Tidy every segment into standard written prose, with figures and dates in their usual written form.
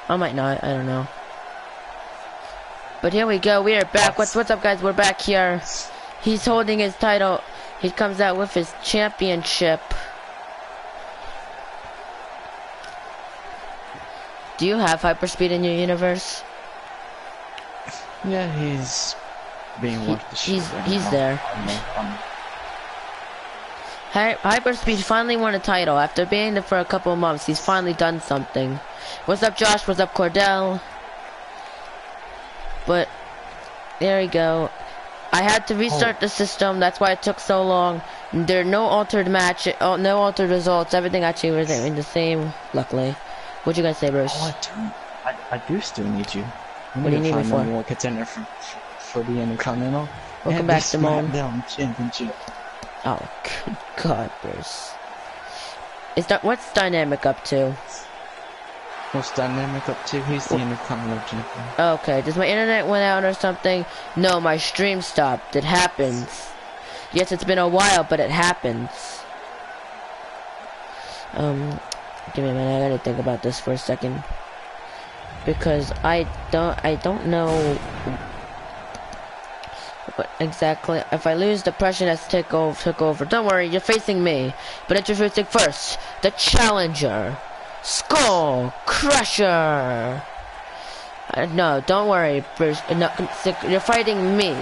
I might not. I don't know. But here we go. We are back. What's up, guys? We're back here. He's holding his title. He comes out with his championship. Do you have hyperspeed in your universe? Yeah, he's being worth the shit. He's there. Hyperspeed finally won a title. After being there for a couple of months, he's finally done something. What's up, Josh? What's up, Cordell? But there we go. I had to restart the system. That's why it took so long. There are no altered match, no altered results. Everything actually was the same. Luckily, what'd you guys say, Bruce? Oh, I do still need you. What do you need me for? More contender for the Intercontinental. Welcome back, Simone. Championship. Oh, good God, Bruce. What's Dynamic up to? What's Dynamic up to? He's the Intercontinental champion. Okay, does my internet went out or something? No, my stream stopped. It happens. Yes, it's been a while, but it happens. Give me a minute. I gotta think about this for a second. Because I don't know what exactly. If I lose, depression has took over. Don't worry, you're facing me. But introducing first, the challenger, Skull Crusher. No, don't worry, Bruce. No, you're fighting me,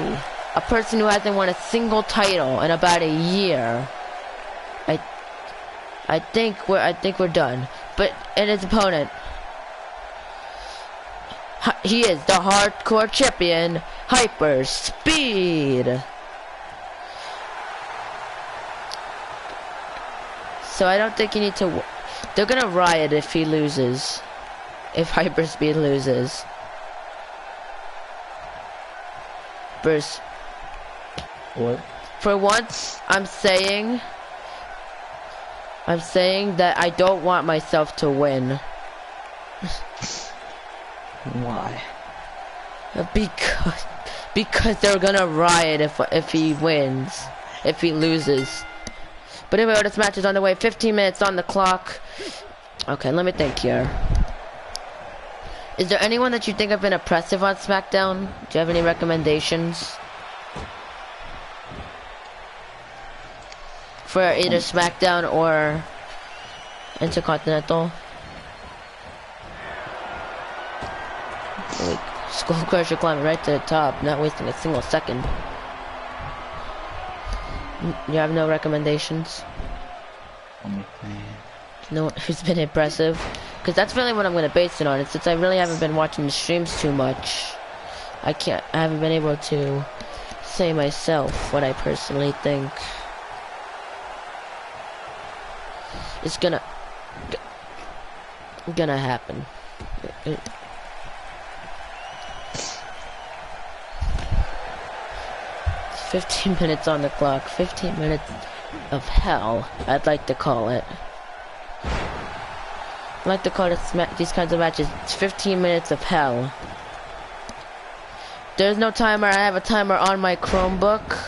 a person who hasn't won a single title in about a year. I think we're done. But and his opponent, he is the hardcore champion, Hyper Speed. So I don't think you need to. They're gonna riot if he loses. If Hyper Speed loses. Bruce. What? For once, I'm saying that I don't want myself to win. Why? Because they're gonna riot if he wins. If he loses. But anyway, this match is on the way. 15 minutes on the clock. Okay, let me think here. Is there anyone that you think have been oppressive on SmackDown? Do you have any recommendations? For either SmackDown or Intercontinental? Like, Skull Crusher climbing right to the top, not wasting a single second. You have no recommendations? No one who's been impressive? Because that's really what I'm going to base it on. And since I really haven't been watching the streams too much, I haven't been able to say myself what I personally think. It's gonna happen. 15 minutes on the clock. 15 minutes of hell, I'd like to call it. I like to call these kinds of matches 15 minutes of hell. There's no timer. I have a timer on my Chromebook,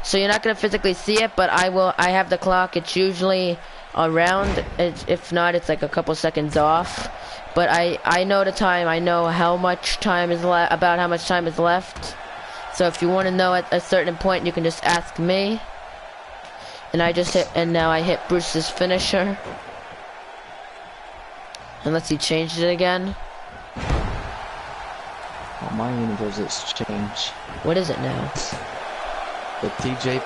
so you're not gonna physically see it, but I have the clock. It's usually around. If not, it's like a couple seconds off. But I know the time. I know how much time is left. About how much time is left. So if you want to know at a certain point, you can just ask me. And now I hit Bruce's finisher. Unless he changed it again. Oh, my universe has changed. What is it now? The TJ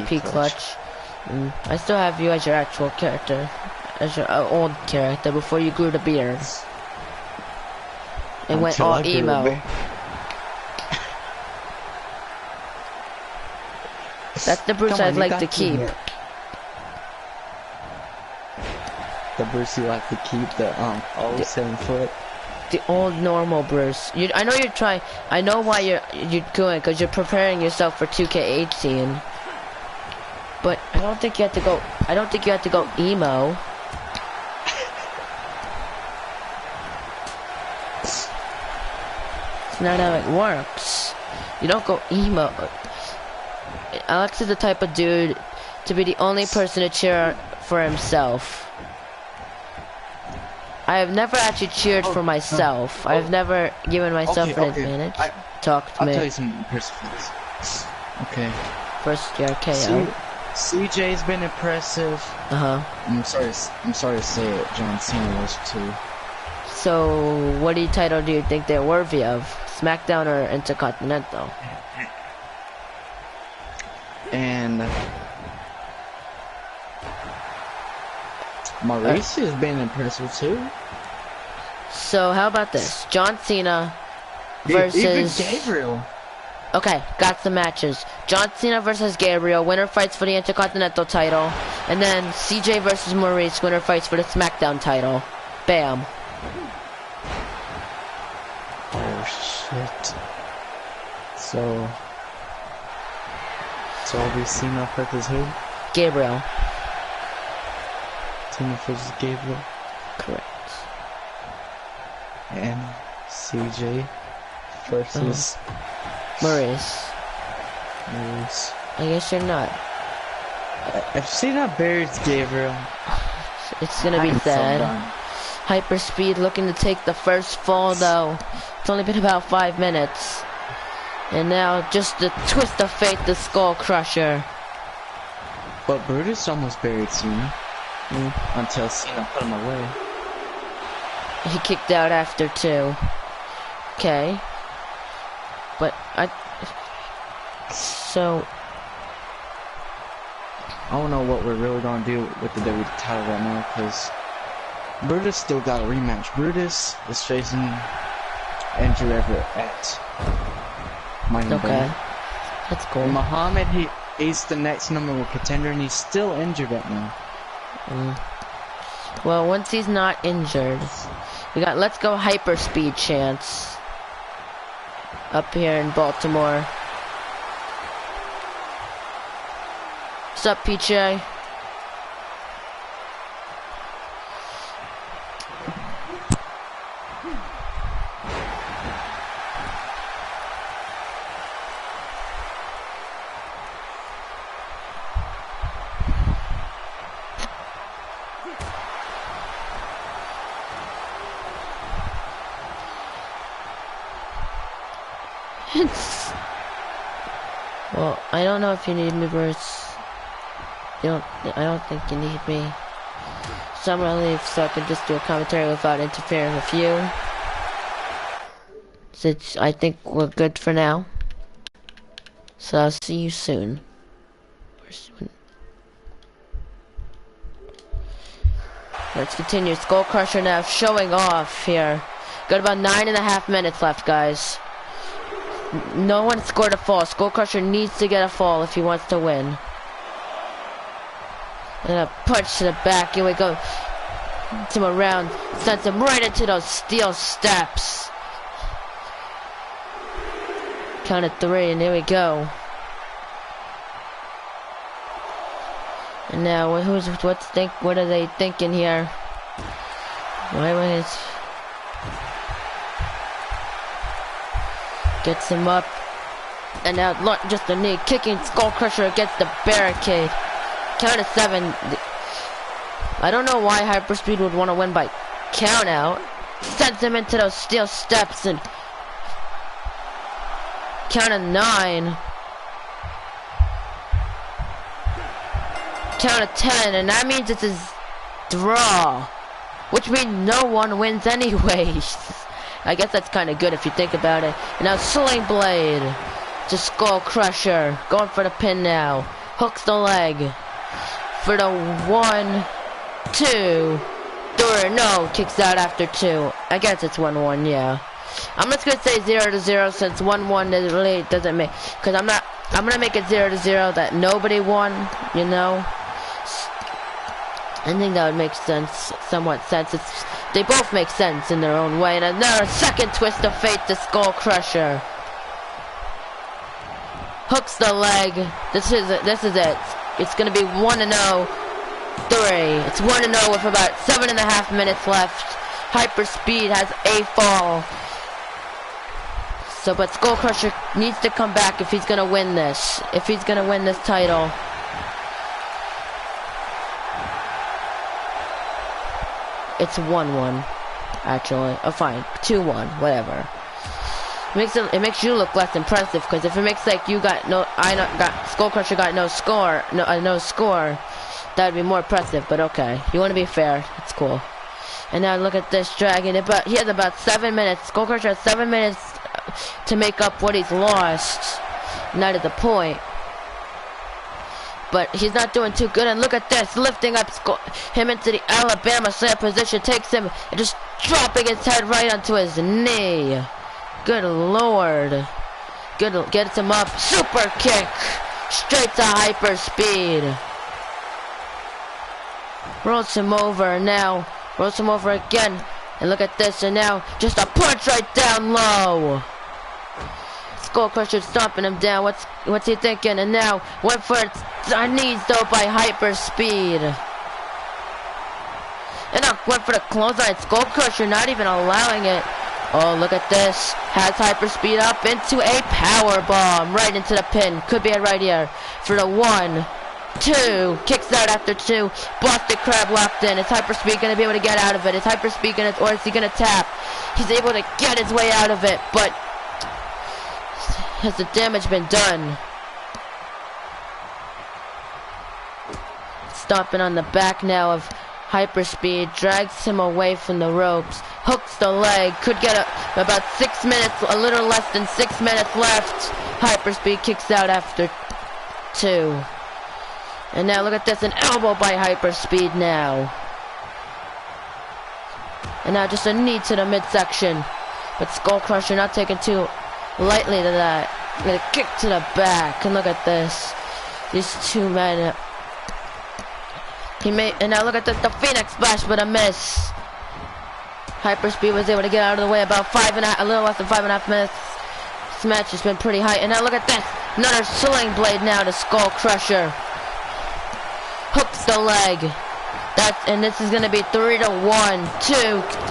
P-clutch. I still have you as your actual character. As your old character before you grew the beard. And went all emo. That's the Bruce I'd like to keep. The Bruce you like to keep, the 7 foot. The old normal Bruce. I know you're trying. I know why you're doing, because you're preparing yourself for 2K18. But I don't think you have to go. I don't think you have to go emo. It's not how it works. You don't go emo. Alex is the type of dude to be the only person to cheer for himself. I have never actually cheered for myself. I've never given myself an advantage. Talk to me. I'll tell you some personal. Okay. First year KO. CJ's been impressive. I'm sorry to say it. John Cena was too. So, what title do you think they're worthy of? SmackDown or Intercontinental? And Maurice has been impressive too. So how about this? John Cena versus even Gabriel. Okay, got some matches. John Cena versus Gabriel. Winner fights for the Intercontinental title. And then CJ versus Maurice. Winner fights for the SmackDown title. Bam. Oh shit. So it'll be Cena versus who? Gabriel. Cena versus Gabriel. Correct. And CJ versus Maurice. I guess you're not. If Cena buries Gabriel, it's gonna be sad. Hyperspeed looking to take the first fall though. It's only been about 5 minutes. And now just the twist of fate, the Skull Crusher. But Brutus almost buried Cena. Until Cena put him away. He kicked out after 2. Okay. But so I don't know what we're really gonna do with the WWE title right now, because Brutus still got a rematch. Brutus is facing Andrew Everett at Money in the Bank. That's cool. Muhammad, he's the next number 1 contender, and he's still injured right now. Well, once he's not injured, we got Let's Go Hyperspeed chance up here in Baltimore. What's up, PJ? Well, I don't know if you need me, Bruce. I don't think you need me. So I'm gonna leave so I can just do a commentary without interfering with you. So I think we're good for now. So I'll see you soon. Let's continue. Skull Crusher now showing off here. Got about 9.5 minutes left, guys. No one scored a fall. Skull Crusher needs to get a fall if he wants to win. And a punch to the back. Here we go. Sends him around. Sends him right into those steel steps. Count of 3, and here we go. And now, what are they thinking here? Gets him up, and now just a knee, kicking Skull Crusher against the barricade. Count of 7. I don't know why Hyperspeed would want to win by count out. Sends him into those steel steps, and count of 9. Count of 10, and that means it's a draw, which means no one wins anyways. I guess that's kind of good if you think about it. And now Sling Blade to Skull Crusher, going for the pin now. Hooks the leg for the 1, 2, 3. No, kicks out after 2. I guess it's 1-1. Yeah. I'm just gonna say 0-0 since 1-1 really doesn't make. Cause I'm gonna make it 0-0 that nobody won. You know. I think that would make sense, somewhat sense. They both make sense in their own way. And another second twist of fate to Skull Crusher. Hooks the leg. This is it. It's gonna be 1-0, 3. It's 1-0 with about 7.5 minutes left. Hyperspeed has a fall. So, but Skull Crusher needs to come back if he's gonna win this. If he's gonna win this title. It's 1-1. actually. Oh, fine. 2-1, whatever. It makes you look less impressive, because if it makes like you got no, Skull Crusher got no score, no score, that would be more impressive. But okay, you want to be fair. It's cool. And now look at this dragon. He has about 7 minutes. Skull Crusher has 7 minutes to make up what he's lost. Not at the point. But he's not doing too good. And look at this, lifting up him into the Alabama slam position, takes him and just dropping his head right onto his knee. Good lord. Good, gets him up. Super kick. Straight to hyper speed. Rolls him over now. Rolls him over again. And look at this. And now just a punch right down low. Skull Crusher stomping him down. What's he thinking? And now went for our knees though by hyper speed. And now went for the clothesline. Skull Crusher not even allowing it. Oh, look at this. Has hyper speed up into a power bomb right into the pin. Could be it right here for the 1, 2. Kicks out after 2. Boston Crab locked in. Is hyper speed gonna be able to get out of it? Is hyper speed gonna, or is he gonna tap? He's able to get his way out of it, but has the damage been done? Stomping on the back now of hyperspeed, drags him away from the ropes, hooks the leg, could get about 6 minutes, a little less than 6 minutes left. Hyperspeed kicks out after 2. And now look at this, an elbow by hyperspeed now. And now just a knee to the midsection. But Skull Crusher not taking too lightly to that. And a kick to the back. And look at this. These two men. And now look at this, the Phoenix Splash, but a miss. Hyperspeed was able to get out of the way about a little less than 5.5 minutes. This match has been pretty high. And now look at this, another sling blade now to Skull Crusher. Hooks the leg. And this is gonna be 3-1, 2.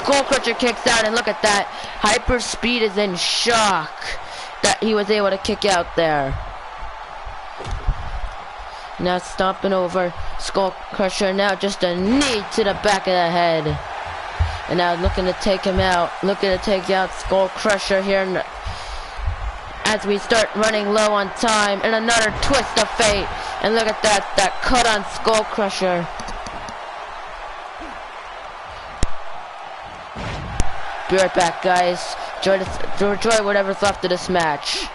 Skull Crusher kicks out, and look at that. Hyperspeed is in shock that he was able to kick out there. Now stomping over Skull Crusher. Now just a knee to the back of the head. And now looking to take him out. Looking to take out Skull Crusher here as we start running low on time. And another twist of fate. And look at that cut on Skull Crusher. Be right back, guys. Enjoy whatever's left of this match.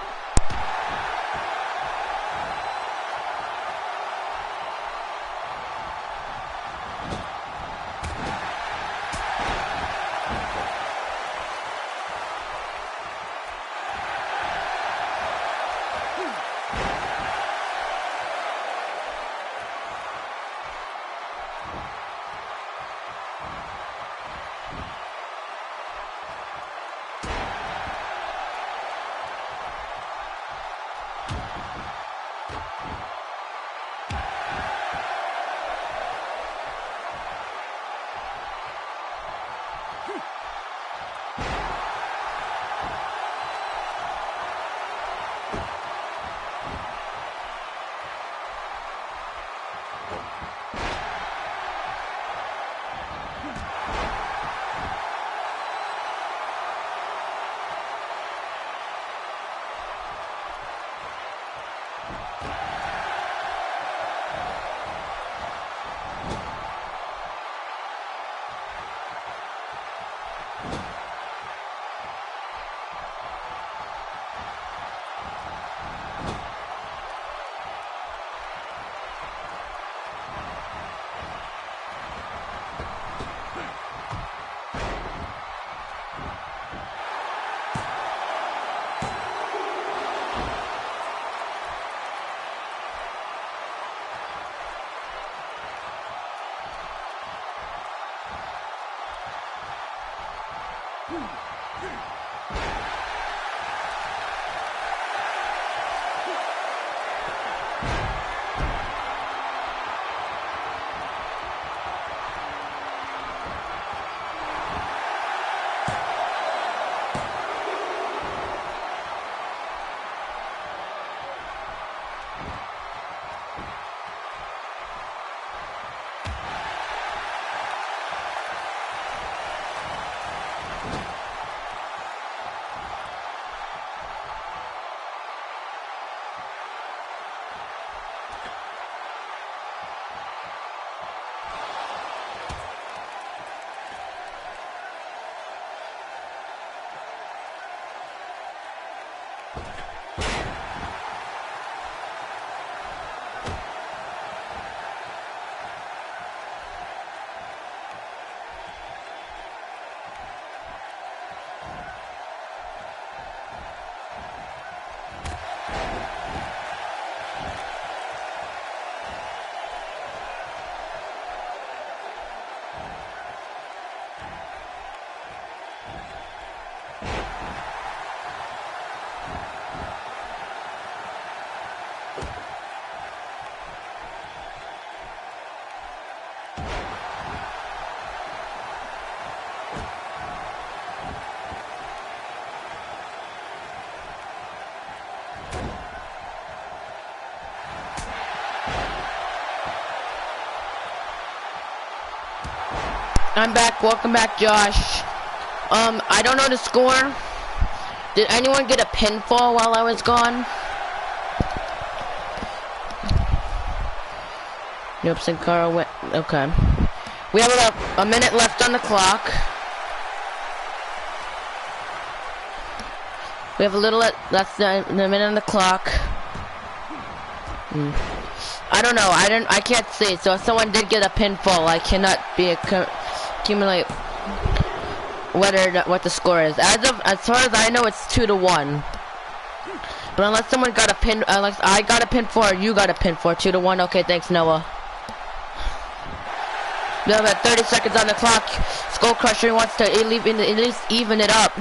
I'm back. Welcome back, Josh. I don't know the score. Did anyone get a pinfall while I was gone? Nope, Sin Cara went. Okay. We have about a minute left on the clock. We have a little less than a minute on the clock. I don't know. I can't see. So if someone did get a pinfall, I cannot accumulate what the score is. As far as I know, it's 2-1. But unless someone got a pin, unless I got a pinfall or you got a pinfall, 2-1. Okay, thanks, Noah. We have about 30 seconds on the clock. Skull Crusher wants to at least even it up.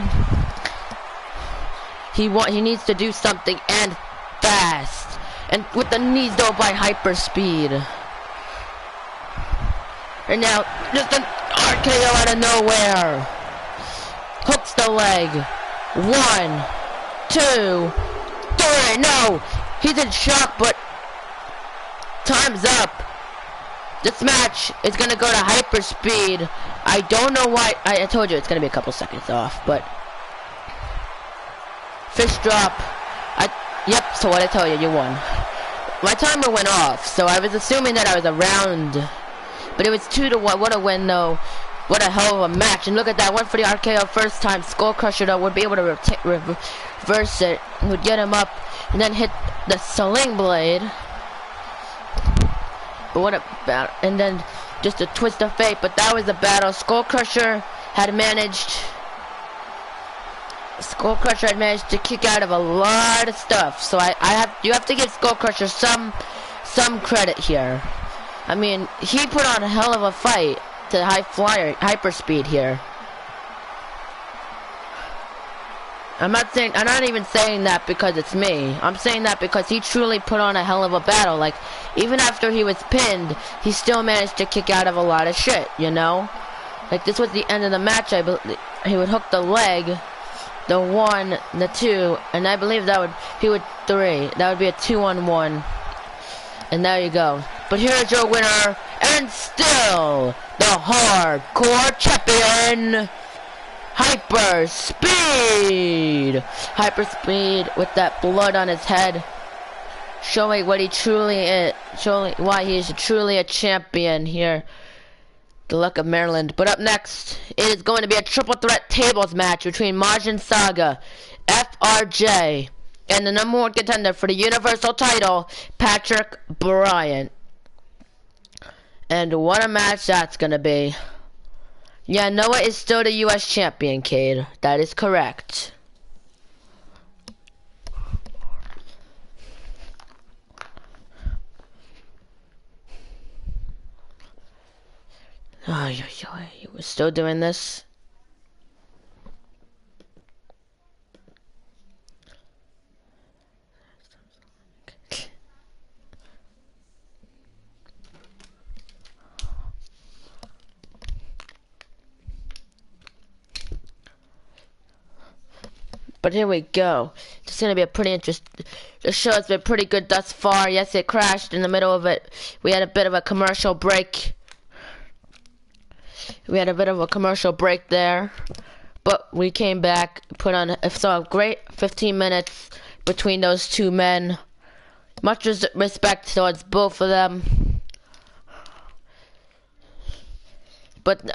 He needs to do something and fast. And with the knees though by hyper speed. And now just an RKO out of nowhere. Hooks the leg. 1, 2, 3. No, he's in shock, but time's up. This match is gonna go to hyper speed. I don't know why. I told you it's gonna be a couple seconds off, but fish drop. Yep. So what I told you, you won. My timer went off, so I was assuming that I was around, but it was 2-1. What a win, though. What a hell of a match. And look at that, went for the RKO first time. Skull Crusher though would be able to reverse it. Would get him up and then hit the Sling Blade. But what a battle. And then just a twist of fate. But that was the battle. Skull Crusher had managed to kick out of a lot of stuff. So you have to give Skull Crusher some credit here. I mean, he put on a hell of a fight to hyper speed here. I'm not even saying that because it's me. I'm saying that because he truly put on a hell of a battle. Like, even after he was pinned, he still managed to kick out of a lot of shit, you know? Like, this was the end of the match, I believe. He would hook the leg, the 1, the 2, and I believe he would 3. That would be a 2-on-1. And there you go. But here's your winner, and still the hardcore champion, Hyper Speed with that blood on his head, showing what he truly is, showing why he is truly a champion here. The luck of Maryland. But up next, it is going to be a triple threat tables match between Majin Saga, FRJ, and the #1 contender for the Universal title, Patrick Bryant. And what a match that's gonna be. Yeah, Noah is still the US champion, Cade. That is correct. Oh, you were still doing this? But here we go. It's going to be a pretty interesting... The show has been pretty good thus far. Yes, it crashed in the middle of it. We had a bit of a commercial break. There. But we came back, put on a great 15 minutes between those two men. Much respect towards both of them. But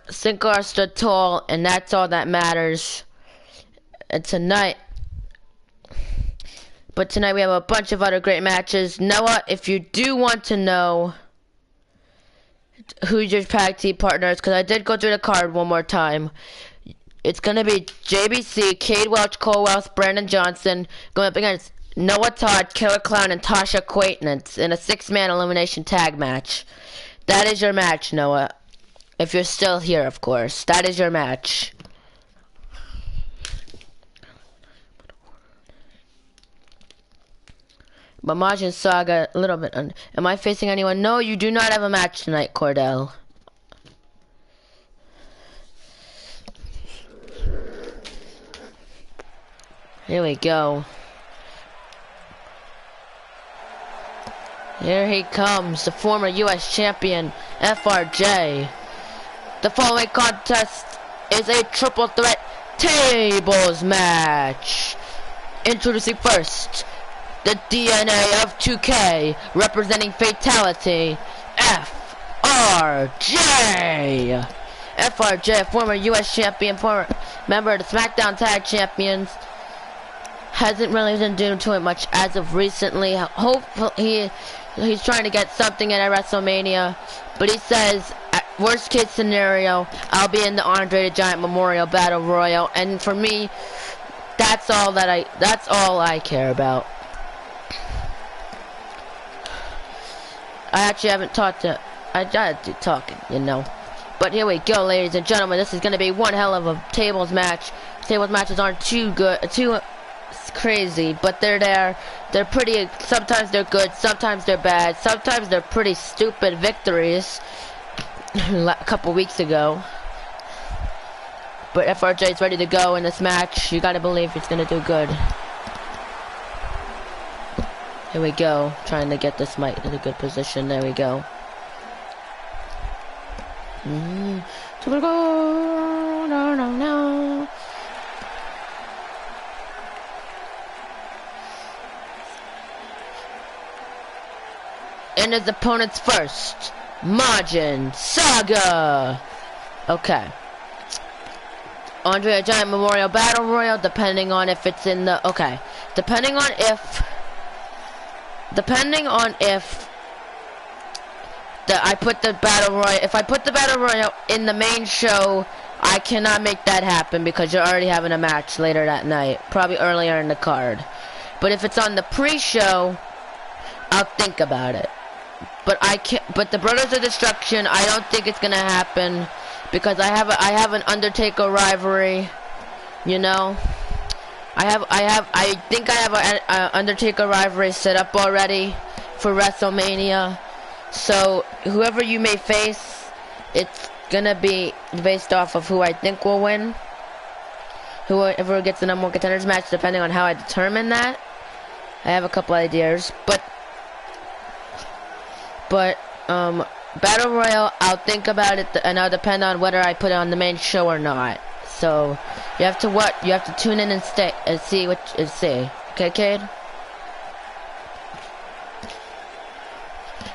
Sin Cara stood tall, and that's all that matters. And tonight we have a bunch of other great matches. Noah, if you do want to know who's your tag team partners, because I did go through the card one more time, it's going to be JBC, Cade Welch, Cole Welch, Brandon Johnson, going up against Noah Todd, Killer Clown, and Tasha Quaitnance in a 6-man elimination tag match. That is your match, Noah. If you're still here, of course. That is your match. But Majin Saga, a little bit. Am I facing anyone? No, you do not have a match tonight, Cordell. Here we go. Here he comes, the former U.S. champion, FRJ. The following contest is a triple threat tables match. Introducing first, the DNA of 2K, representing Fatality, FRJ. FRJ, former US champion, former member of the SmackDown Tag Champions, hasn't really been doing too much as of recently. Hopefully, he's trying to get something in at WrestleMania, but he says, at worst case scenario, I'll be in the Andre the Giant Memorial Battle Royal, and for me, that's all I care about. I actually haven't talked to, I gotta do talking, you know. But here we go, ladies and gentlemen. This is gonna be one hell of a tables match. Tables matches aren't too crazy, but they're there. They're pretty, sometimes they're good, sometimes they're bad, sometimes they're pretty stupid victories. A couple weeks ago. But FRJ is ready to go in this match. You gotta believe he's gonna do good. Here we go, trying to get this mic in a good position. There we go. Here we go. No. And his opponents first, Majin Saga. Okay. Andre the Giant Memorial Battle Royal, depending on if it's in the, okay. Depending on if I put the Battle Royal, if I put the Battle Royal in the main show, I cannot make that happen because you're already having a match later that night, probably earlier in the card. But if it's on the pre-show, I'll think about it. But I can't. But the Brothers of Destruction, I don't think it's gonna happen because I have an Undertaker rivalry. You know, I think I have an Undertaker rivalry set up already for WrestleMania. So whoever you may face, it's gonna be based off of who I think will win. Whoever gets the #1 contenders match, depending on how I determine that. I have a couple ideas, but Battle Royal, I'll think about it, and I'll depend on whether I put it on the main show or not. So you have to tune in and stay and see what you see. Okay, kid?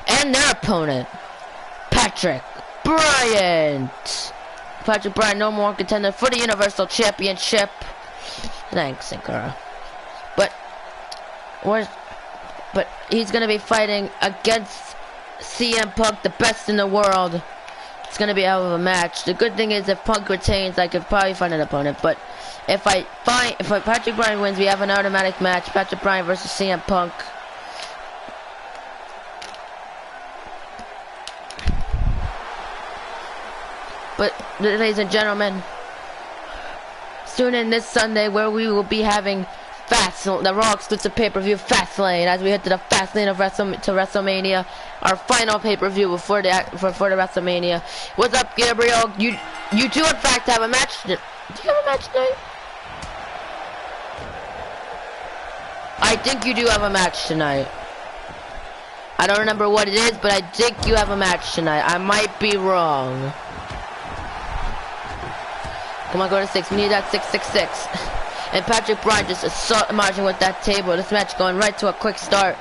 And their opponent, Patrick Bryant. Patrick Bryant, #1 contender for the Universal Championship. Thanks, Sinkara. But he's gonna be fighting against CM Punk, the best in the world. It's gonna be a hell of a match. The good thing is, if Punk retains, I could probably find an opponent. But if Patrick Bryant wins, we have an automatic match: Patrick Bryant versus CM Punk. But ladies and gentlemen, tune in this Sunday where we will be having the Raw exclusive pay-per-view Fastlane, as we head to the Fastlane of WrestleMania, our final pay-per-view before the WrestleMania. What's up, Gabriel? You do in fact have a match. Do you have a match tonight? I think you do have a match tonight. I don't remember what it is, but I think you have a match tonight. I might be wrong. Come on, go to 6. We need that 666. And Patrick Bryant just assaulted Margin with that table. This match going right to a quick start.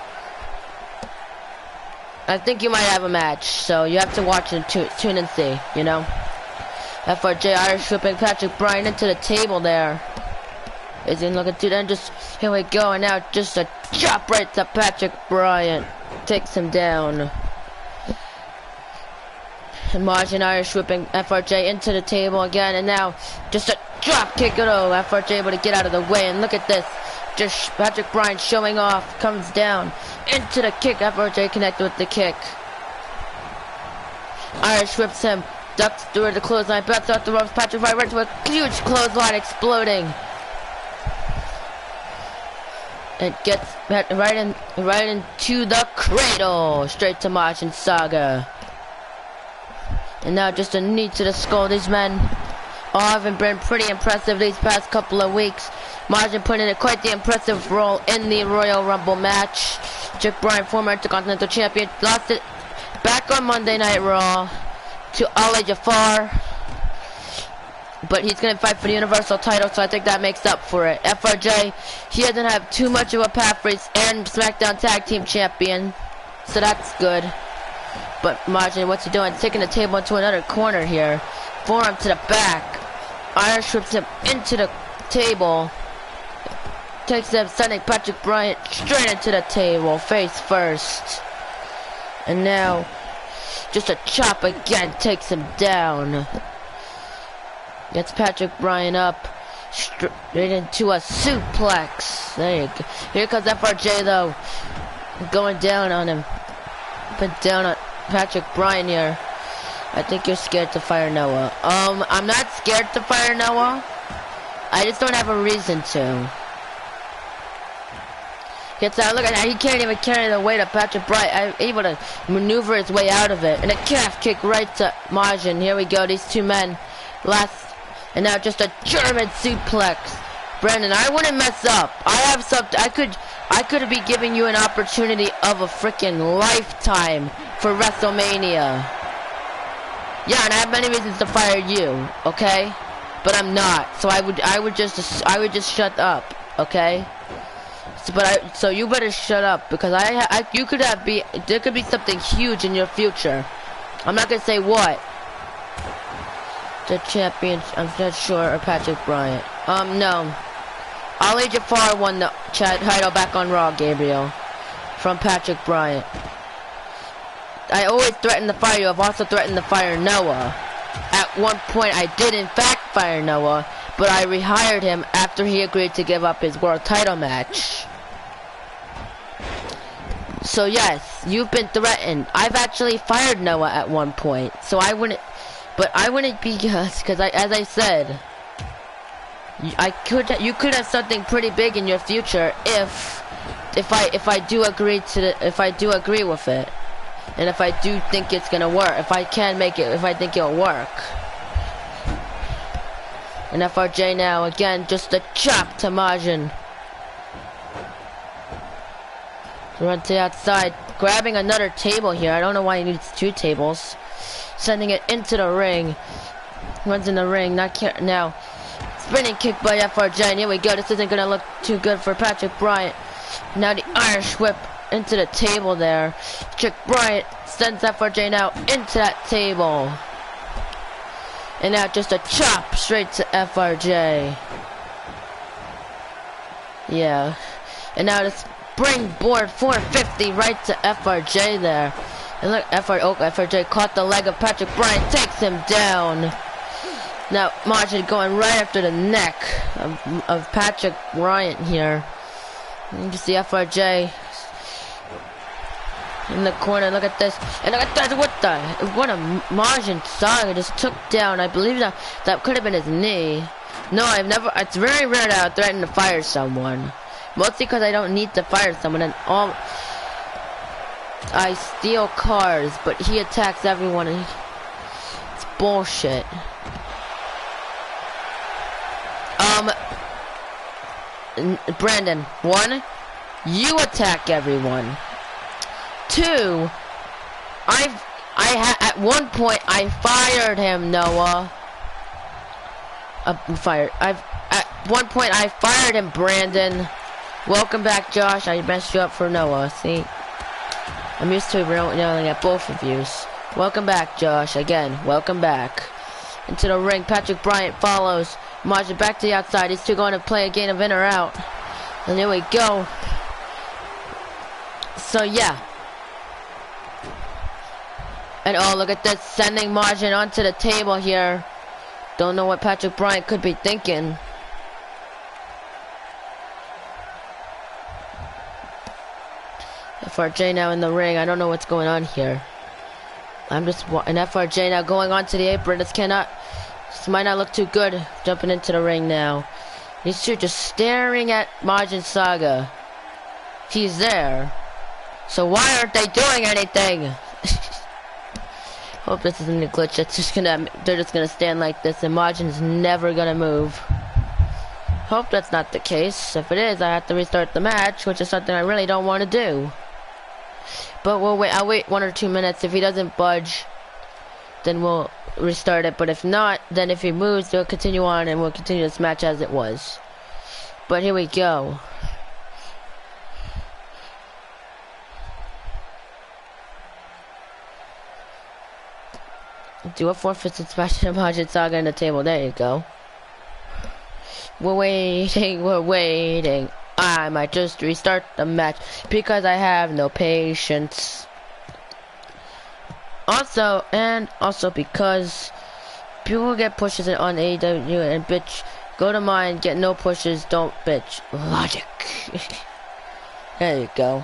I think you might have a match, so you have to watch and tune and see, you know. FRJ Irish whipping Patrick Bryant into the table there. Is he looking to then just, here we go, and now just a chop right to Patrick Bryant. Takes him down. And Margin Irish whipping FRJ into the table again, and now just a drop kick. FRJ able to get out of the way, and look at this. Just Patrick Bryant showing off, comes down into the kick. FRJ connected with the kick. Irish whips him, ducks through the clothesline, bats off the ropes. Patrick Bryant right to a huge clothesline exploding. It gets right into the cradle, straight to Majin Saga. And now just a knee to the skull. These men all have been pretty impressive these past couple of weeks. Majin put in quite the impressive role in the Royal Rumble match. Patrick Bryant, former Intercontinental Champion, lost it back on Monday Night Raw to Ali Jafar. but he's gonna fight for the Universal title, so I think that makes up for it. FRJ, he doesn't have too much of a path race and SmackDown Tag Team Champion, so that's good. But Margin, what's he doing? Taking the table into another corner here. Forearm to the back. Irish whips him into the table. Takes him, sending Patrick Bryant straight into the table, face first. And now, just a chop again takes him down. Gets Patrick Bryant up, straight into a suplex. There you go. Here comes FRJ though, going down on him. Put down on Patrick Bryant here. I think you're scared to fire Noah. I'm not scared to fire Noah. I just don't have a reason to. Gets out, look at that, he can't even carry the weight of Patrick Bryant. Able to maneuver his way out of it. And a calf kick right to Margin. Here we go, these two men. And now just a German suplex. Brandon, I wouldn't mess up. I have something, I could be giving you an opportunity of a freaking lifetime for WrestleMania. Yeah, and I have many reasons to fire you, okay? But I'm not. So I would just shut up, okay? So you better shut up because there could be something huge in your future. I'm not gonna say what. The champion, I'm not sure, or Patrick Bryant. No. Ali Jafar won the title back on Raw, Gabriel, from Patrick Bryant. I always threaten to fire you. I've also threatened to fire Noah. At one point, I did in fact fire Noah, but I rehired him after he agreed to give up his world title match. So yes, you've been threatened. I've actually fired Noah at one point, so I wouldn't be, because as I said, you could have something pretty big in your future if I do agree with it. And if I do think it's gonna work, if I can make it, if I think it'll work. And FRJ now, again, just a chop to Majin. Run to the outside, grabbing another table here. I don't know why he needs two tables. Sending it into the ring. Runs in the ring, now. Spinning kick by FRJ, and here we go. This isn't gonna look too good for Patrick Bryant. Now the Irish whip into the table there. Patrick Bryant sends FRJ now into that table. And now just a chop straight to FRJ. Yeah. And now the springboard 450 right to FRJ there. And look, FRJ caught the leg of Patrick Bryant, takes him down. Now Margin going right after the neck of Patrick Bryant here. You can see FRJ in the corner. Look at this, and look at that! What a Margin Saga just took down. I believe that could have been his knee. No, it's very rare that I threaten to fire someone. Mostly because I don't need to fire someone, and I steal cars, but he attacks everyone, and it's bullshit. Brandon, 1, you attack everyone. 2, at one point I fired him, Noah. At one point I fired him, Brandon. Welcome back, Josh. I messed you up for Noah. See, I'm used to yelling at both of you. Welcome back, Josh. Again, welcome back. Into the ring, Patrick Bryant follows Margin back to the outside. These two going to play a game of in or out. And here we go. So yeah. And oh, look at this, sending Margin onto the table here. Don't know what Patrick Bryant could be thinking. FRJ now in the ring. I don't know what's going on here. And FRJ now going onto the apron. This might not look too good. Jumping into the ring now. These two just staring at Margin Saga. He's there. So why aren't they doing anything? Hope this isn't a glitch. They're just gonna stand like this, and Margin's never gonna move. Hope that's not the case. If it is, I have to restart the match, which is something I really don't want to do. But we'll wait. I'll wait 1 or 2 minutes. If he doesn't budge, then we'll restart it, but if not, then if he moves, they'll continue on and we'll continue this match as it was. But here we go. Do a forfeited smash and Majin Saga in the table. There you go. We're waiting. I might just restart the match because I have no patience. Also because people get pushes on AEW and bitch, go to mine, get no pushes, don't bitch. Logic. There you go.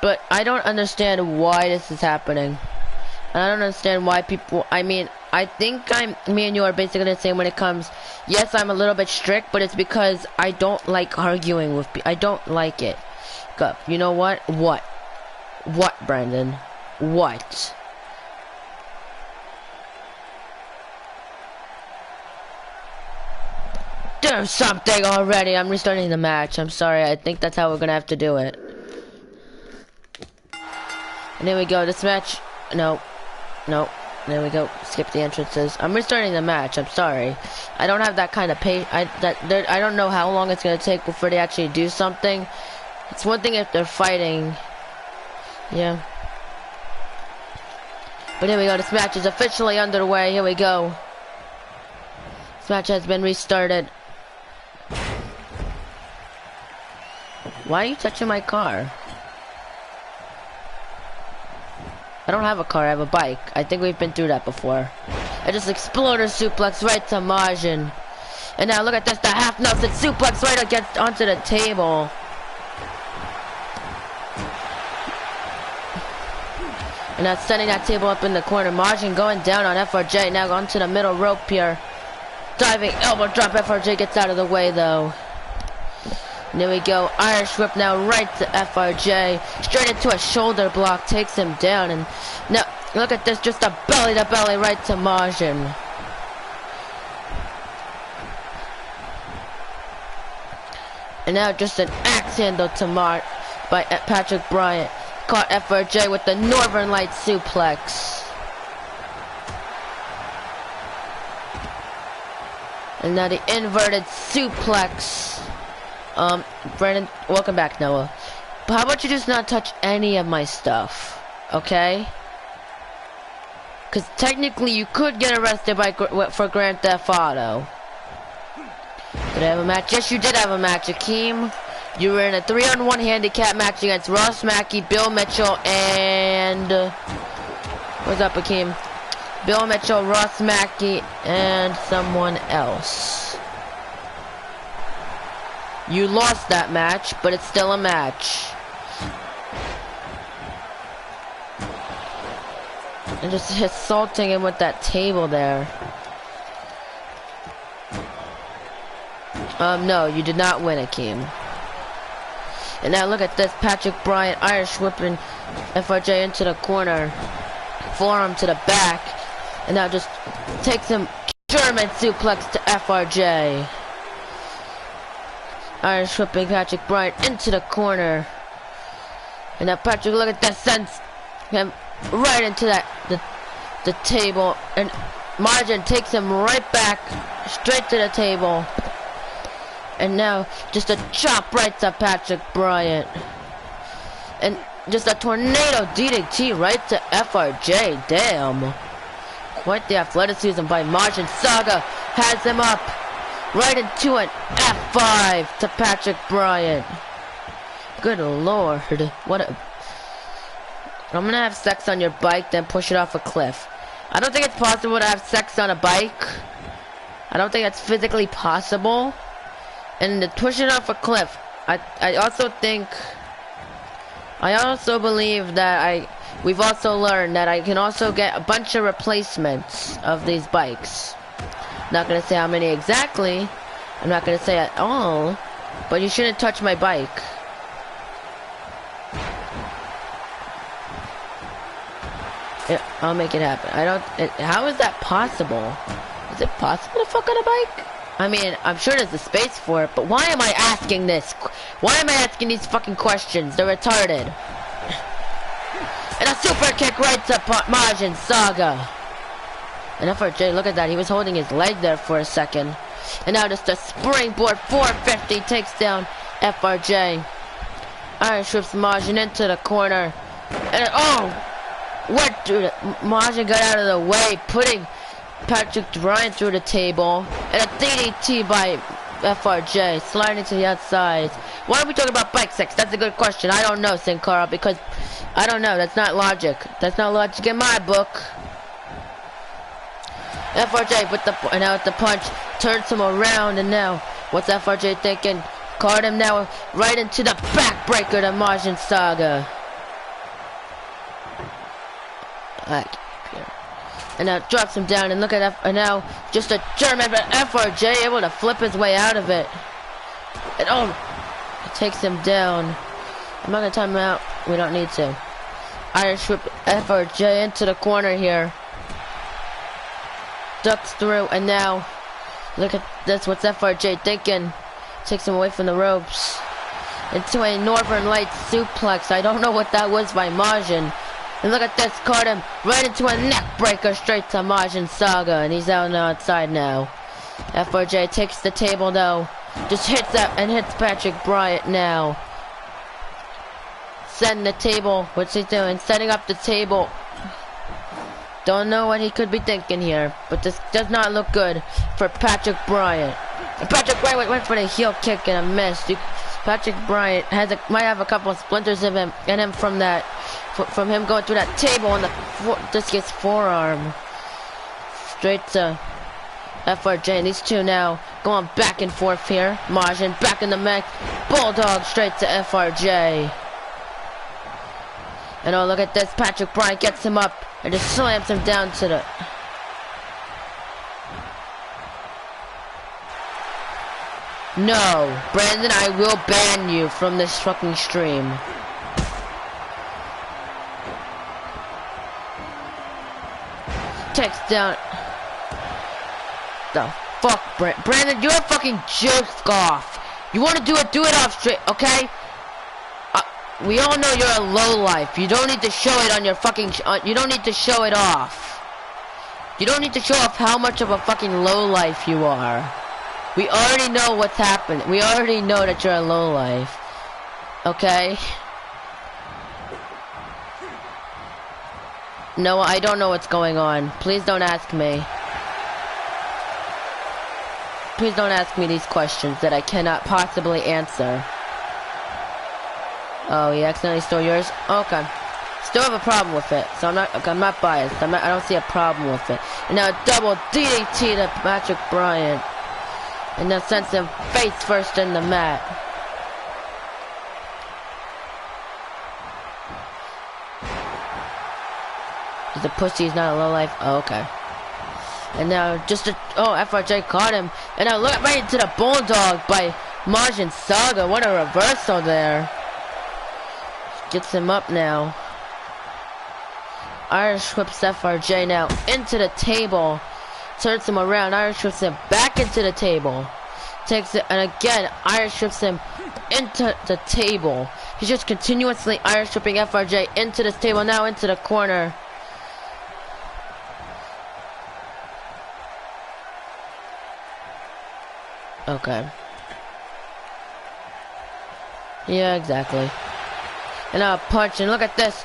But I don't understand why this is happening. And I don't understand why people, I mean, I think me and you are basically the same when it comes, yes, I'm a little bit strict, but it's because I don't like arguing with people. I don't like it. You know what? What, Brandon? What? Do something already. I'm restarting the match. I'm sorry. I think that's how we're gonna have to do it. And there we go. This match, no. There we go. Skip the entrances. I'm restarting the match. I'm sorry. I don't have that kind of I don't know how long it's gonna take before they actually do something. It's one thing if they're fighting. Yeah. But here we go. This match is officially underway. Here we go. This match has been restarted. Why are you touching my car? I don't have a car, I have a bike. I think we've been through that before. I just exploder suplex right to Majin. And now look at this, the half Nelson suplex right against onto the table. And now setting that table up in the corner. Majin going down on FRJ. Now onto the middle rope here. Diving elbow drop. FRJ gets out of the way though. And there we go. Irish whip now right to FRJ. Straight into a shoulder block. Takes him down. And now look at this. Just a belly to belly right to Majin. And now just an axe handle to by Patrick Bryant. Caught FRJ with the Northern Light suplex. And now the inverted suplex. Brandon, welcome back, Noah. But how about you just not touch any of my stuff, okay? Because technically you could get arrested for Grand Theft Auto. Did I have a match? Yes, you did have a match, Akeem. You were in a 3-on-1 handicap match against Ross Mackey, Bill Mitchell, and... what's up, Akeem? Bill Mitchell, Ross Mackey, and someone else. You lost that match, but it's still a match. And just assaulting him with that table there. No, you did not win, Akeem. And now look at this, Patrick Bryant, Irish whipping FRJ into the corner. Forearm to the back. And now just takes him German suplex to FRJ. Irish whipping Patrick Bryant into the corner. And now Patrick, look at that, sends him right into the table. And Majin takes him right back, straight to the table. And now just a chop right to Patrick Bryant. And just a tornado DDT right to FRJ. Damn. Quite the athleticism by Majin. Saga has him up. Right into an F5 to Patrick Bryant. Good lord. What a... I'm gonna have sex on your bike, then push it off a cliff. I don't think it's possible to have sex on a bike. I don't think that's physically possible. And to push it off a cliff. I also believe that we've also learned that I can also get a bunch of replacements of these bikes. Not gonna say how many exactly. I'm not gonna say at all. But you shouldn't touch my bike. Yeah, I'll make it happen. How is that possible? Is it possible to fuck on a bike? I mean, I'm sure there's a space for it, but why am I asking this? Why am I asking these fucking questions? They're retarded. And a super kick right to Majin Saga. And FRJ, look at that. He was holding his leg there for a second. And now just a springboard 450 takes down FRJ. Iron strips Majin into the corner. And oh! What, dude? Majin got out of the way, putting Patrick Bryant through the table. And a DDT by FRJ, sliding to the outside. Why are we talking about bike sex? That's a good question. I don't know, Sin Cara, because I don't know. That's not logic. That's not logic in my book. FRJ with the and now with the punch turns him around, and now what's FRJ thinking? Caught him now right into the backbreaker to Majin Saga. And now drops him down, and look at and now just a German, but FRJ able to flip his way out of it. And oh, it takes him down. I'm not gonna time him out. We don't need to. Irish whip FRJ into the corner here. Ducks through, and now look at this. What's FRJ thinking? Takes him away from the ropes into a Northern Lights suplex. I don't know what that was by Majin. And look at this, caught him right into a neck breaker straight to Majin Saga, and he's out on the outside now. FRJ takes the table though, just hits that and hits Patrick Bryant now. Setting the table, what's he doing? Setting up the table. Don't know what he could be thinking here, but this does not look good for Patrick Bryant. And Patrick Bryant went for the heel kick and a miss. Patrick Bryant might have a couple of splinters in him from that. From him going through that table on the discus forearm. Straight to FRJ. And these two now going back and forth here. Majin back in the mech. Bulldog straight to FRJ. And oh, look at this. Patrick Bryant gets him up and just slams him down to the... No. Brandon, I will ban you from this fucking stream. Takes down the fuck, Brandon, you're a fucking jerk off. You want to do it off straight, okay? We all know you're a low life. You don't need to show it on your fucking you don't need to show it off. You don't need to show off how much of a fucking low life you are. We already know what's happened. We already know that you're a low life. Okay? No, I don't know what's going on. Please don't ask me. Please don't ask me these questions that I cannot possibly answer. Oh, he accidentally stole yours? Okay. Still have a problem with it, so I'm not biased. I don't see a problem with it. And now a double DDT to Patrick Bryant. And now sends him face first in the mat. The pussy's not a low life. Oh, okay. And now just FRJ caught him. And now look right into the bulldog by Majin Saga. What a reversal there. Gets him up now. Irish whips FRJ now into the table. Turns him around. Irish whips him back into the table. Takes it, and again Irish whips him into the table. He's just continuously Irish whipping FRJ into this table, now into the corner. Okay. Yeah, exactly. And now a punch, and look at this.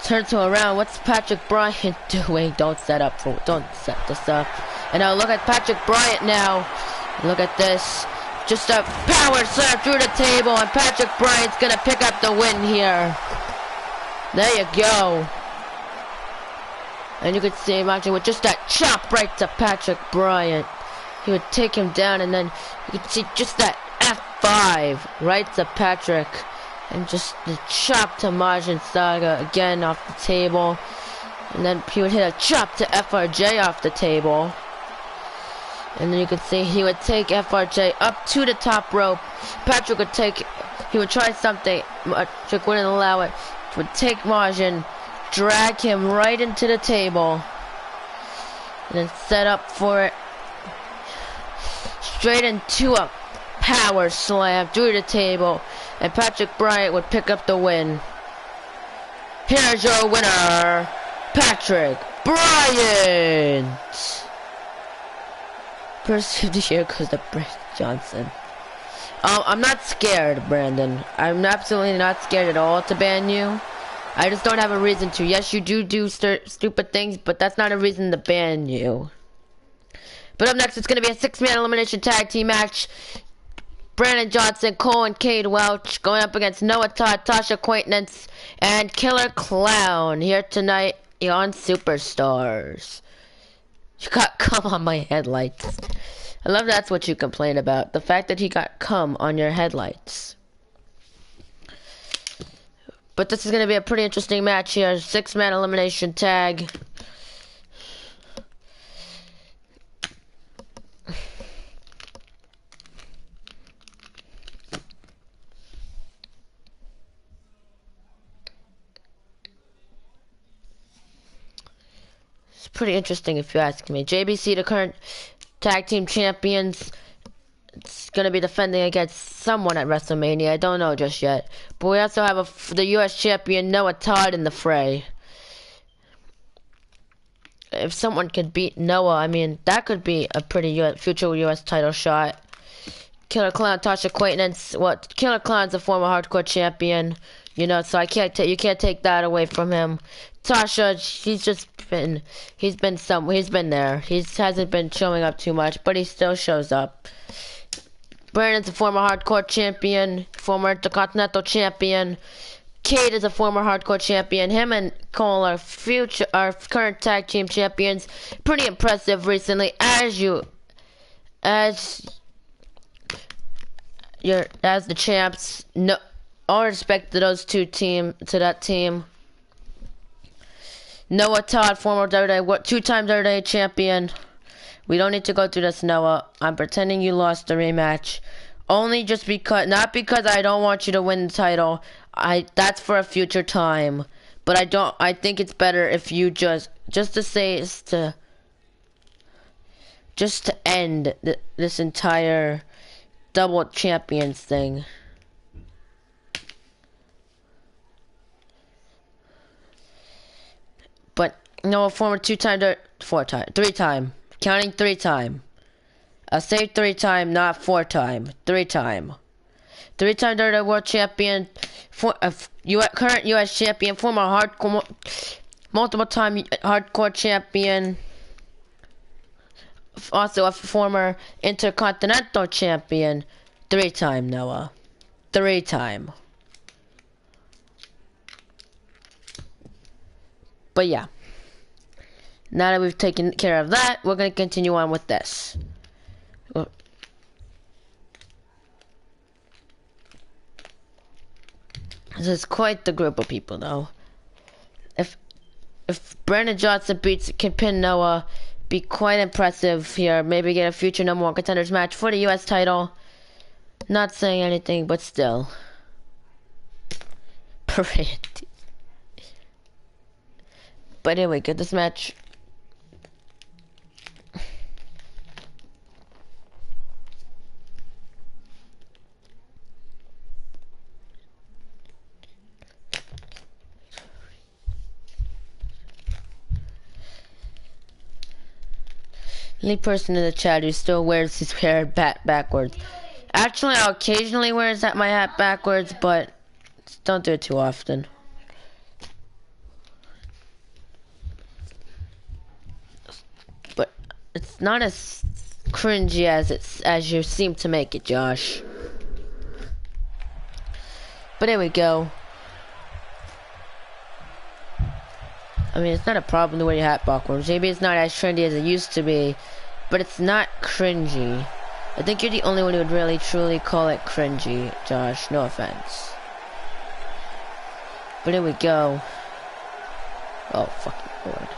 Turns him around. What's Patrick Bryant doing? Don't set this up. And now look at Patrick Bryant now. Look at this. Just a power slam through the table, and Patrick Bryant's gonna pick up the win here. There you go. And you could see him actually with just that chop right to Patrick Bryant. He would take him down, and then you could see just that F5 right to Patrick. And just the chop to Majin Saga again off the table. And then he would hit a chop to FRJ off the table. And then you could see he would take FRJ up to the top rope. Patrick would he would try something. Patrick wouldn't allow it. Would take Majin, drag him right into the table. And then set up for it. Straight into a power slam through the table. And Patrick Bryant would pick up the win. Here's your winner, Patrick Bryant. First 50 year goes to Brandon Johnson. I'm not scared, Brandon. I'm absolutely not scared at all to ban you. I just don't have a reason to. Yes, you do stupid things, but that's not a reason to ban you. But up next, it's going to be a 6-man elimination tag team match. Brandon Johnson, Cole, and Cade Welch going up against Noah Todd, Tasha Quaintance, and Killer Clown here tonight on Superstars. You got cum on my headlights. I love that's what you complain about. The fact that he got cum on your headlights. But this is going to be a pretty interesting match here. 6-man elimination tag. It's pretty interesting if you ask me. JBC, the current tag team champions, it's going to be defending against someone at WrestleMania. I don't know just yet. But we also have the U.S. champion Noah Todd in the fray. If someone could beat Noah, I mean, that could be a pretty future U.S. title shot. Killer Clown, Tasha Quaintance. Well, Killer Clown's a former hardcore champion, you know, so you can't take that away from him. Tasha, he's been there. He hasn't been showing up too much, but he still shows up. Brandon's a former hardcore champion, former Intercontinental champion. Cade is a former hardcore champion. Him and Cole are current tag team champions. Pretty impressive recently, as the champs. No, all respect to that team. Noah Todd, former WWE, 2-time WWE champion. We don't need to go through this, Noah. I'm pretending you lost the rematch. Only just because, not because I don't want you to win the title. That's for a future time. But I think it's better if you just to end this entire double champions thing. But no, former 2-time, 3-time, counting 3-time. I say 3-time, not 4-time. 3-time. 3-time WWE World Champion, current U.S. champion, former multiple-time hardcore champion. Also a former Intercontinental champion. 3-time, Noah. 3-time. But yeah. Now that we've taken care of that, we're going to continue on with this. This is quite the group of people, though. If Brandon Johnson can pin Noah, be quite impressive here. Maybe get a future #1 contenders match for the U.S. title. Not saying anything, but still. Pretty. But anyway, get this match. Only person in the chat who still wears his hair backwards. Actually, I'll occasionally wear my hat backwards, but don't do it too often. But it's not as cringy as you seem to make it, Josh. But there we go. I mean, it's not a problem to wear your hat backwards. Maybe it's not as trendy as it used to be, but it's not cringy. I think you're the only one who would really truly call it cringy, Josh. No offense. But here we go. Oh, fucking Lord.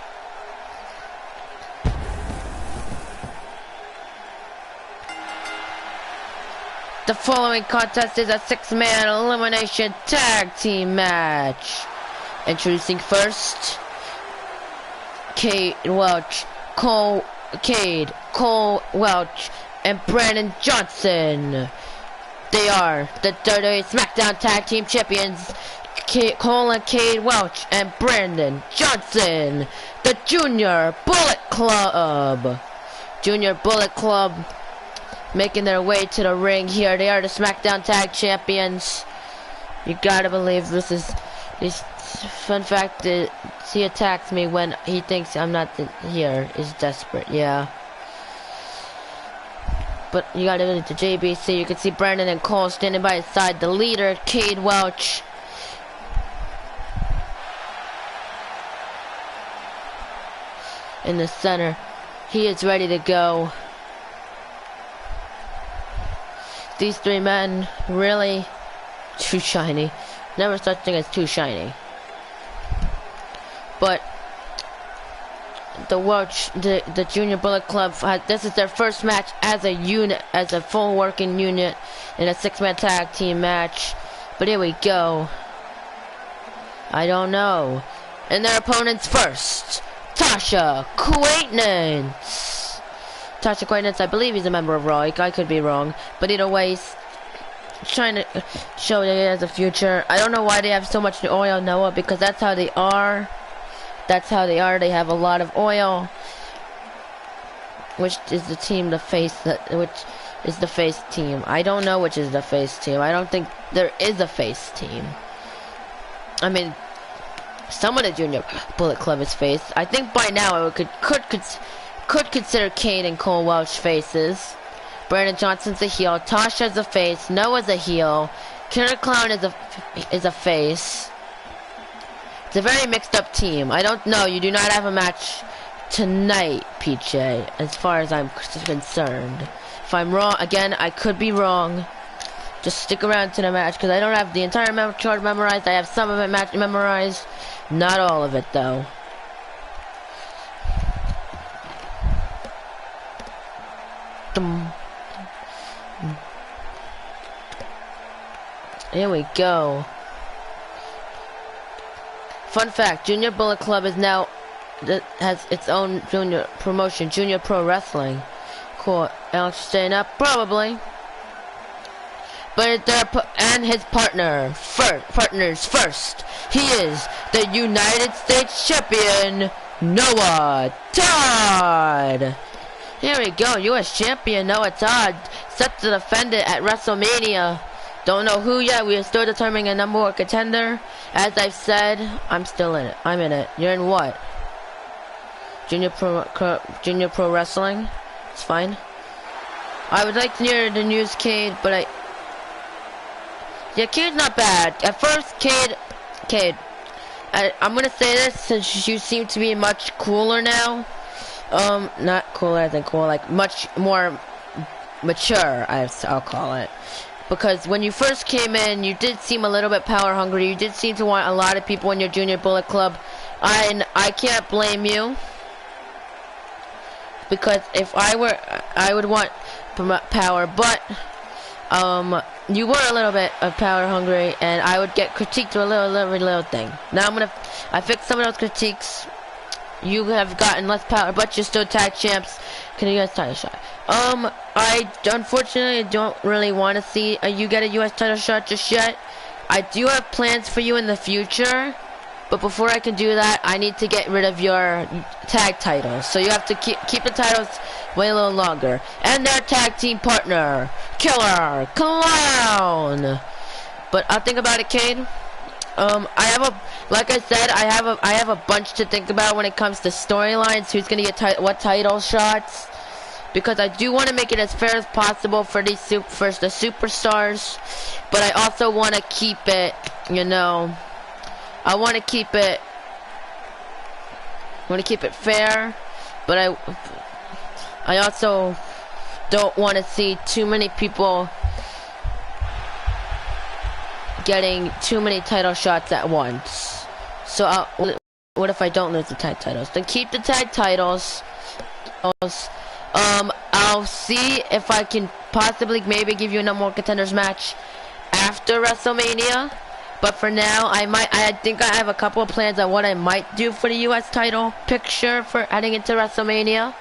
The following contest is a 6-man elimination tag team match. Introducing first, Cade, Cole Welch, and Brandon Johnson. They are the WWE SmackDown Tag Team Champions. Cole and Cade Welch and Brandon Johnson, the Junior Bullet Club. Junior Bullet Club making their way to the ring here. They are the SmackDown Tag Champions. You gotta believe this is this. Fun fact is, he attacks me when he thinks I'm not here. Is desperate, yeah. But you gotta go to JBC. You can see Brandon and Cole standing by his side. The leader, Cade Welch. In the center. He is ready to go. These three men, really too shiny. Never such thing as too shiny. But the Welch, the Junior Bullet Club, this is their first match as a unit, as a full working unit in a 6-man tag team match. But here we go. I don't know. And their opponents first, Tasha Quaintance. Tasha Quaintance, I believe he's a member of Raw. I could be wrong, but either way, he's trying to show that he has a future. I don't know why they have so much oil, Noah, because that's how they are. That's how they are. They have a lot of oil, which is the team, the face, which is the face team. I don't know which is the face team. I don't think there is a face team. I mean, some of the Junior Bullet Club is face. I think by now I could consider Cade and Cole Welch faces. Brandon Johnson's a heel. Tasha's a face. Noah's a heel. Killer Clown is a face. It's a very mixed up team. I don't know. You do not have a match tonight, PJ, as far as I'm concerned. If I'm wrong, again, I could be wrong. Just stick around to the match, because I don't have the entire card memorized. I have some of it memorized. Not all of it, though. Here we go. Fun fact, Junior Bullet Club is now, has its own junior promotion, Junior Pro Wrestling. Cool. Alex staying up? Probably. But and his partners first. He is the United States Champion, Noah Todd. Here we go, U.S. Champion Noah Todd, set to defend it at WrestleMania. Don't know who yet. We are still determining a number one contender. As I've said, I'm still in it. I'm in it. You're in what? Junior Pro Wrestling? It's fine. I would like to hear the news, Cade, but yeah, Cade's not bad. At first, Cade, I'm gonna say this since you seem to be much cooler now. Not cooler as in cool, like much more mature, I'll call it. Because when you first came in, you did seem a little bit power hungry. You did seem to want a lot of people in your Junior Bullet Club. I can't blame you. Because if I were, I would want power. But, you were a little bit of power hungry. And I would get critiqued for a little thing. Now I fixed some of those critiques. You have gotten less power, but you're still tag champs. Can you guys title shot? I unfortunately don't really want to see you get a U.S. title shot just yet. I do have plans for you in the future, but before I can do that, I need to get rid of your tag titles. So you have to keep the titles way a little longer. And their tag team partner, Killer Clown. But I'll think about it, Cade. Like I said, I have a bunch to think about when it comes to storylines. Who's gonna get what title shots? Because I do want to make it as fair as possible for these the superstars, but I also want to keep it, you know, I want to keep it fair, but I also don't want to see too many people getting too many title shots at once. So what if I don't lose the tag titles? Then keep the tag titles. I'll see if I can possibly maybe give you a number one contenders match after WrestleMania. But for now, I think I have a couple of plans on what I might do for the U.S. title picture for heading into WrestleMania.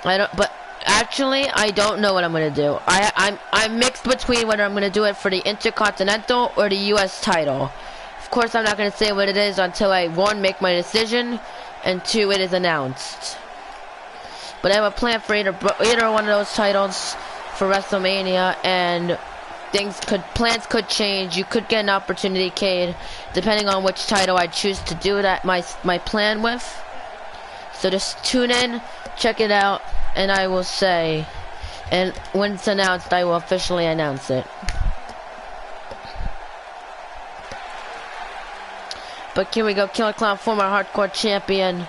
But actually, I don't know what I'm gonna do. I'm mixed between whether I'm gonna do it for the Intercontinental or the U.S. title. Of course, I'm not gonna say what it is until I, one, make my decision, and two, it is announced. But I have a plan for either one of those titles for WrestleMania, and plans could change. You could get an opportunity, Cade, depending on which title I choose to do that my plan with. So just tune in, check it out, and I will say, and when it's announced, I will officially announce it. But here we go, Killer Clown, former hardcore champion.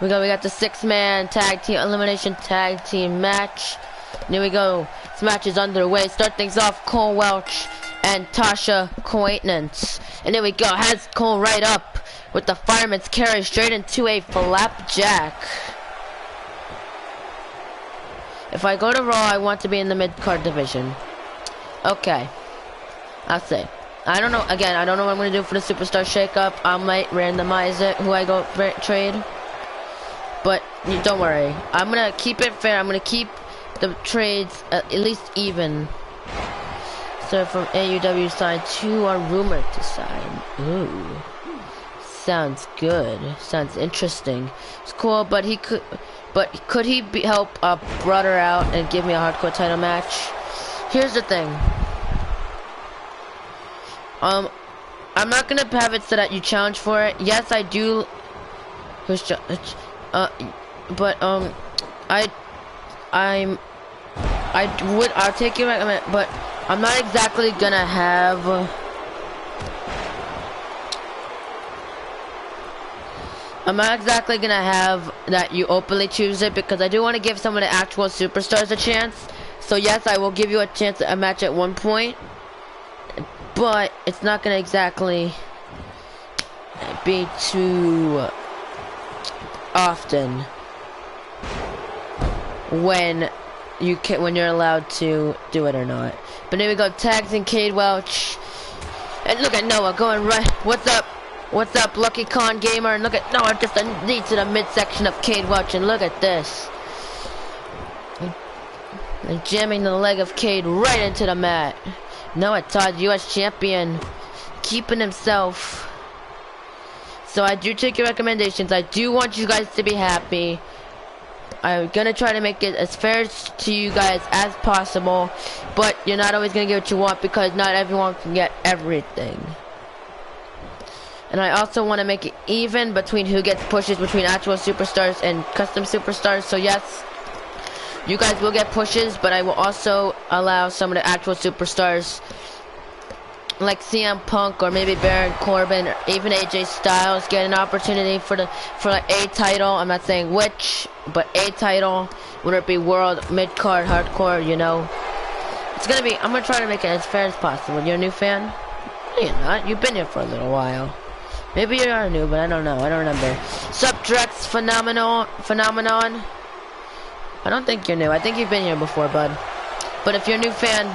We got the 6-man elimination tag team match. And here we go. This match is underway. Start things off, Cole Welch and Tasha Coatenance. And there we go. Has Cole right up with the fireman's carry straight into a flapjack. If I go to Raw, I want to be in the mid-card division. Okay. I'll say. I don't know. Again, I don't know what I'm going to do for the Superstar Shake-Up. I might randomize it, who I go trade. But don't worry. I'm going to keep it fair. I'm going to keep the trades at least even. So from AEW side to our rumored to side. Ooh. Sounds good. Sounds interesting. It's cool, but could he help a brother out and give me a hardcore title match? Here's the thing. I'm not gonna have it so that you challenge for it. Yes, I do. I'll take your recommend, but I'm not exactly gonna have. I'm not exactly gonna have that you openly choose it, because I do want to give some of the actual superstars a chance. So yes, I will give you a chance at a match at one point, but it's not gonna exactly be too often when you're allowed to do it or not. But here we go, tags and Cade Welch, and look at Noah going right. What's up, Lucky Con Gamer? And look at Noah just a knee to the midsection of Cade Welch, and look at this. And jamming the leg of Cade right into the mat. Noah Todd, U.S. champion, keeping himself. So I do take your recommendations. I do want you guys to be happy. I'm gonna try to make it as fair to you guys as possible, but you're not always gonna get what you want, because not everyone can get everything. And I also want to make it even between who gets pushes between actual superstars and custom superstars. So yes, you guys will get pushes, but I will also allow some of the actual superstars, like CM Punk or maybe Baron Corbin or even AJ Styles, get an opportunity for like a title. I'm not saying which, but a title, whether it be world, mid-card, hardcore, you know. It's gonna be, I'm gonna try to make it as fair as possible. You're a new fan? No, you're not. You've been here for a little while. Maybe you are new, but I don't know. I don't remember. Sup, Drex Phenomenon? I don't think you're new. I think you've been here before, bud. But if you're a new fan,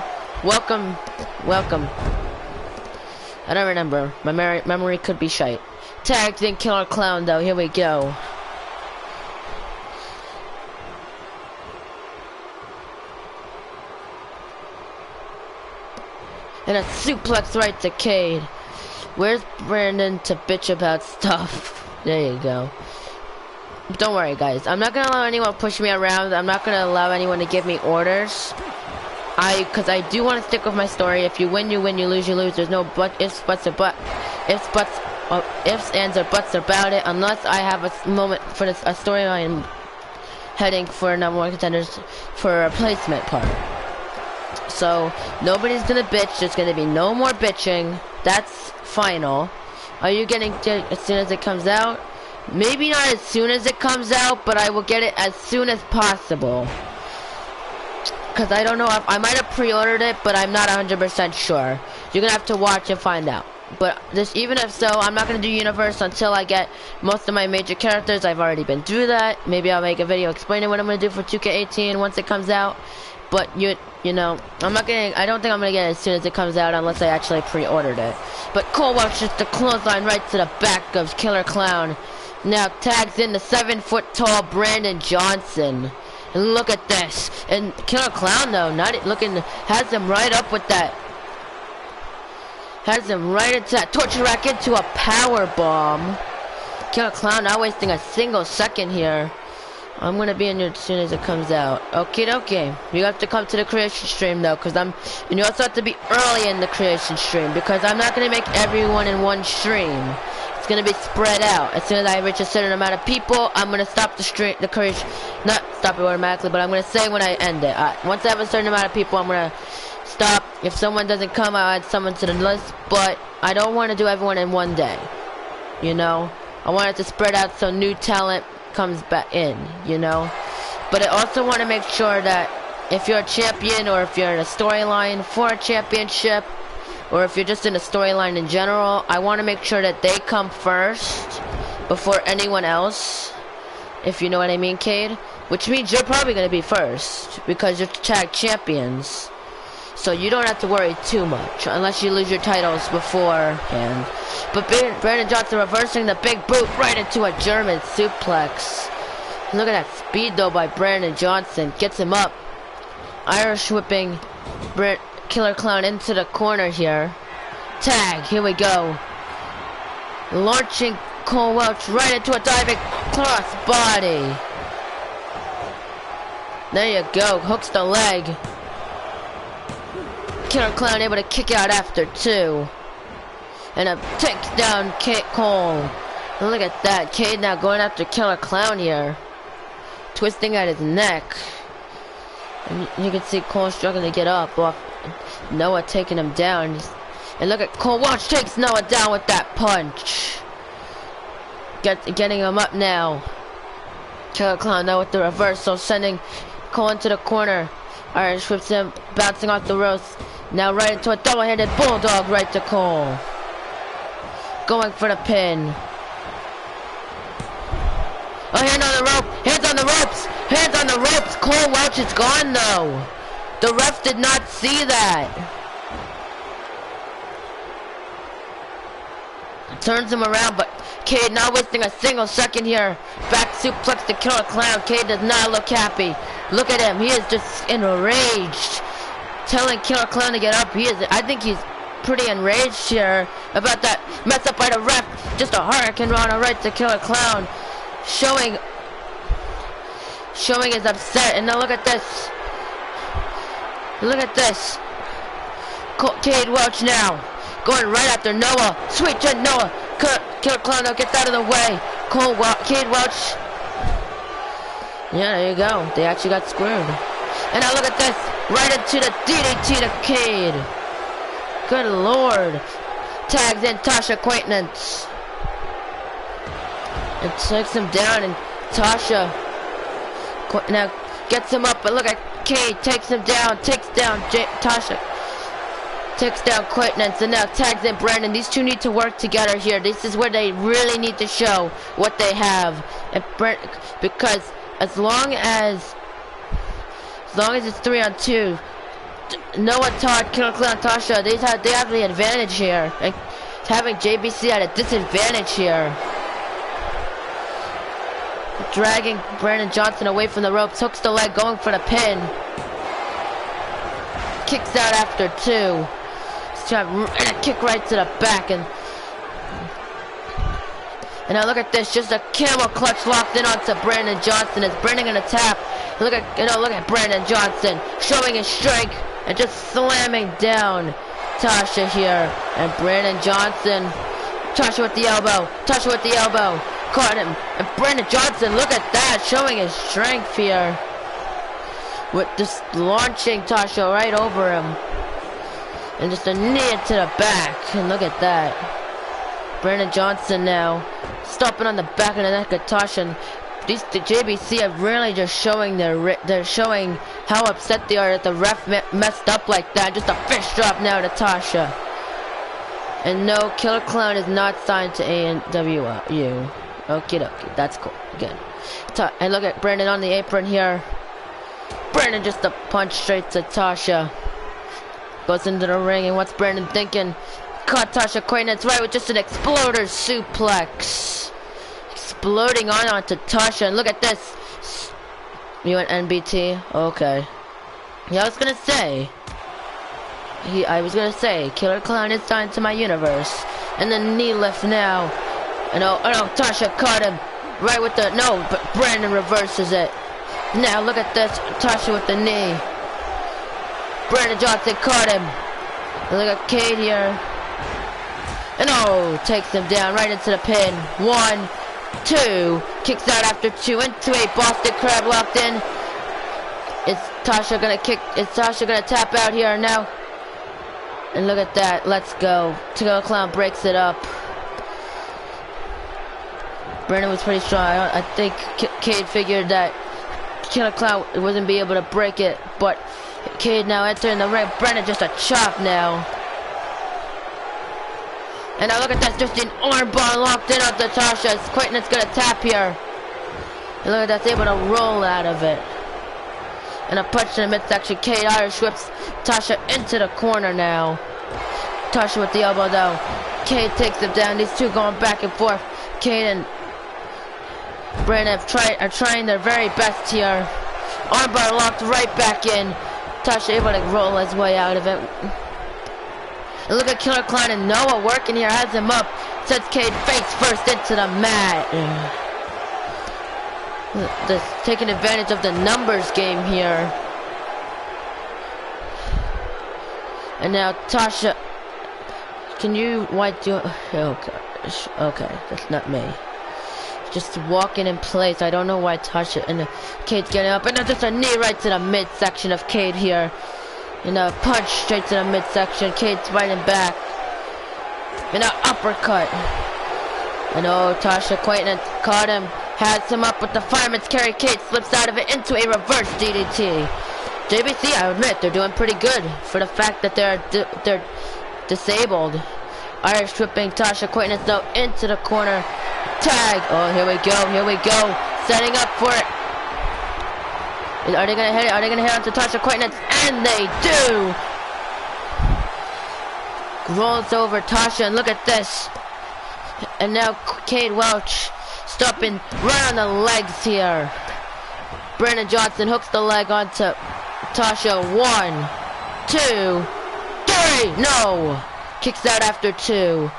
welcome. I don't remember. My memory could be shite. Tagged in Killer Clown, though. Here we go. And a suplex right to Cade. Where's Brandon to bitch about stuff? There you go. Don't worry, guys. I'm not gonna allow anyone to push me around. I'm not gonna allow anyone to give me orders. Because I do want to stick with my story. If you win, you win. You lose, you lose. There's no ifs, buts, or ifs, ands, or buts about it. Unless I have a moment for a storyline heading for number one contenders for a replacement part. So nobody's gonna bitch. There's gonna be no more bitching. That's final. Are you getting it as soon as it comes out? Maybe not as soon as it comes out, but I will get it as soon as possible. Because I don't know if I might have pre-ordered it, but I'm not 100% sure. You're gonna have to watch and find out. But even if so, I'm not gonna do Universe until I get most of my major characters. I've already been through that. Maybe I'll make a video explaining what I'm gonna do for 2K18 once it comes out. But you know, I don't think I'm gonna get it as soon as it comes out unless I actually pre-ordered it. But Cole Welch just the clothesline right to the back of Killer Clown. Now tags in the 7-foot-tall Brandon Johnson. And look at this. And Killer Clown though, has him right up with that. Has him right into that torture rack into a power bomb. Killer Clown not wasting a single second here. I'm gonna be in here as soon as it comes out. Okay. You have to come to the creation stream though, and you also have to be early in the creation stream because I'm not gonna make everyone in one stream. It's gonna be spread out. As soon as I reach a certain amount of people, I'm gonna stop the creation, not stop it automatically, but I'm gonna say when I end it. Once I have a certain amount of people, I'm gonna stop. If someone doesn't come, I'll add someone to the list, but I don't want to do everyone in one day. You know, I want it to spread out so new talent comes back in, you know. But I also want to make sure that if you're a champion or if you're in a storyline for a championship or if you're just in a storyline in general, I want to make sure that they come first before anyone else, if you know what I mean, Cade. Which means you're probably going to be first because you're tag champions. So you don't have to worry too much unless you lose your titles beforehand. But Brandon Johnson reversing the big boot right into a German suplex. Look at that speed though by Brandon Johnson. Gets him up. Irish whipping Killer Clown into the corner here. Tag, here we go. Launching Cole Welch right into a diving cross body. There you go. Hooks the leg. Killer Clown able to kick out after two. And a takedown Cole. And look at that. Cade now going after Killer Clown here. Twisting at his neck. And you can see Cole struggling to get up. Off Noah taking him down. And look at Cole Welch takes Noah down with that punch. Getting him up now. Killer Clown now with the reversal. Sending Cole into the corner. Irish whips him. Bouncing off the ropes. Now right into a double-handed bulldog right to Cole. Going for the pin. Oh, hand on the rope. Hands on the ropes. Hands on the ropes. Cole Welch is gone though. The ref did not see that. Turns him around, but Cade not wasting a single second here. Back suplex to Killer Clown. Cade does not look happy. Look at him. He is just enraged. Telling Killer Clown to get up. I think he's pretty enraged here about that mess up by the ref. Just a hurricane runner right to Killer Clown. Showing his upset. And now look at this. Look at this. Cade Welch now. Going right after Noah. Sweet chin Noah. Killer Clown now gets out of the way. Cade Welch. Yeah, there you go. They actually got screwed. And now look at this. Right into the DDT to Cade. Good lord. Tags in Tasha Acquaintance. And takes him down, and Tasha now gets him up, but look at Cade takes him down, takes down Tasha. Takes down Acquaintance, and now tags in Brandon. These two need to work together here. This is where they really need to show what they have. And because as long as it's 3-on-2, Noah, Todd, Killer Clown, Tasha, they have the advantage here. And having JBC at a disadvantage here. Dragging Brandon Johnson away from the ropes, hooks the leg, going for the pin. Kicks out after two. And a kick right to the back, and now look at this, just a camel clutch locked in onto Brandon Johnson. As Brandon gonna tap. Look at Brandon Johnson showing his strength and just slamming down Tasha here. And Brandon Johnson, Tasha with the elbow, caught him. And Brandon Johnson, look at that, showing his strength here. With just launching Tasha right over him. And just a knee to the back. And look at that. Brandon Johnson now stomping on the back of the neck of Tasha. And the JBC are really just showing they're showing how upset they are that the ref messed up like that. Just a fish drop now to Tasha. And no, Killer Clown is not signed to AEW. Okay, that's cool. Good. And look at Brandon on the apron here. Brandon just a punch straight to Tasha. Goes into the ring, and what's Brandon thinking? Caught Tasha Quaintance right with just an exploder suplex. Exploding onto Tasha, and look at this. You went NBT? Okay. Yeah, I was gonna say, Killer Clown is signed to my universe. And the knee lift now. And oh no, Tasha caught him. Right with the, no, but Brandon reverses it. Now look at this, Tasha with the knee. Brandon Johnson caught him. And look at Cade here. And oh, takes him down right into the pin. 1, 2, kicks out after 2 into a Boston Crab locked in. Is Tasha gonna tap out here now? And look at that, let's go. Killer Clown breaks it up. Brandon was pretty strong. I think Cade figured that Killer Clown wasn't be able to break it, but Cade now entering the ring. Brandon just a chop now. And now look at that, just an armbar locked in on Tasha. Quaintance gonna tap here. And look at that, able to roll out of it. And a punch in the midsection. Cade Irish whips Tasha into the corner now. Tasha with the elbow down. Cade takes him down. These two going back and forth. Cade and Brandon are trying their very best here. Armbar locked right back in. Tasha able to roll his way out of it. And look at Killer Clown and Noah working here, has him up. Sets Cade face first into the mat. Just taking advantage of the numbers game here. And now Tasha, can you wipe your, okay, that's not me. Just walking in place. I don't know why Tasha and Cade's getting up. And then just a knee right to the midsection of Cade here. And a punch straight to the midsection. Cade's fighting back. And an uppercut. And oh, Tasha Quaintance caught him. Has him up with the fireman's carry. Cade slips out of it into a reverse DDT. JBC, I admit, they're doing pretty good for the fact that they're disabled. Irish whipping Tasha Quaintance though into the corner. Tag. Oh, here we go. Setting up for it. Are they gonna hit it? Are they gonna hit onto Tasha Quaintance? And they do! Rolls over Tasha, and look at this. And now Cade Welch stopping right on the legs here. Brandon Johnson hooks the leg onto Tasha. 1, 2, 3. No! Kicks out after 2.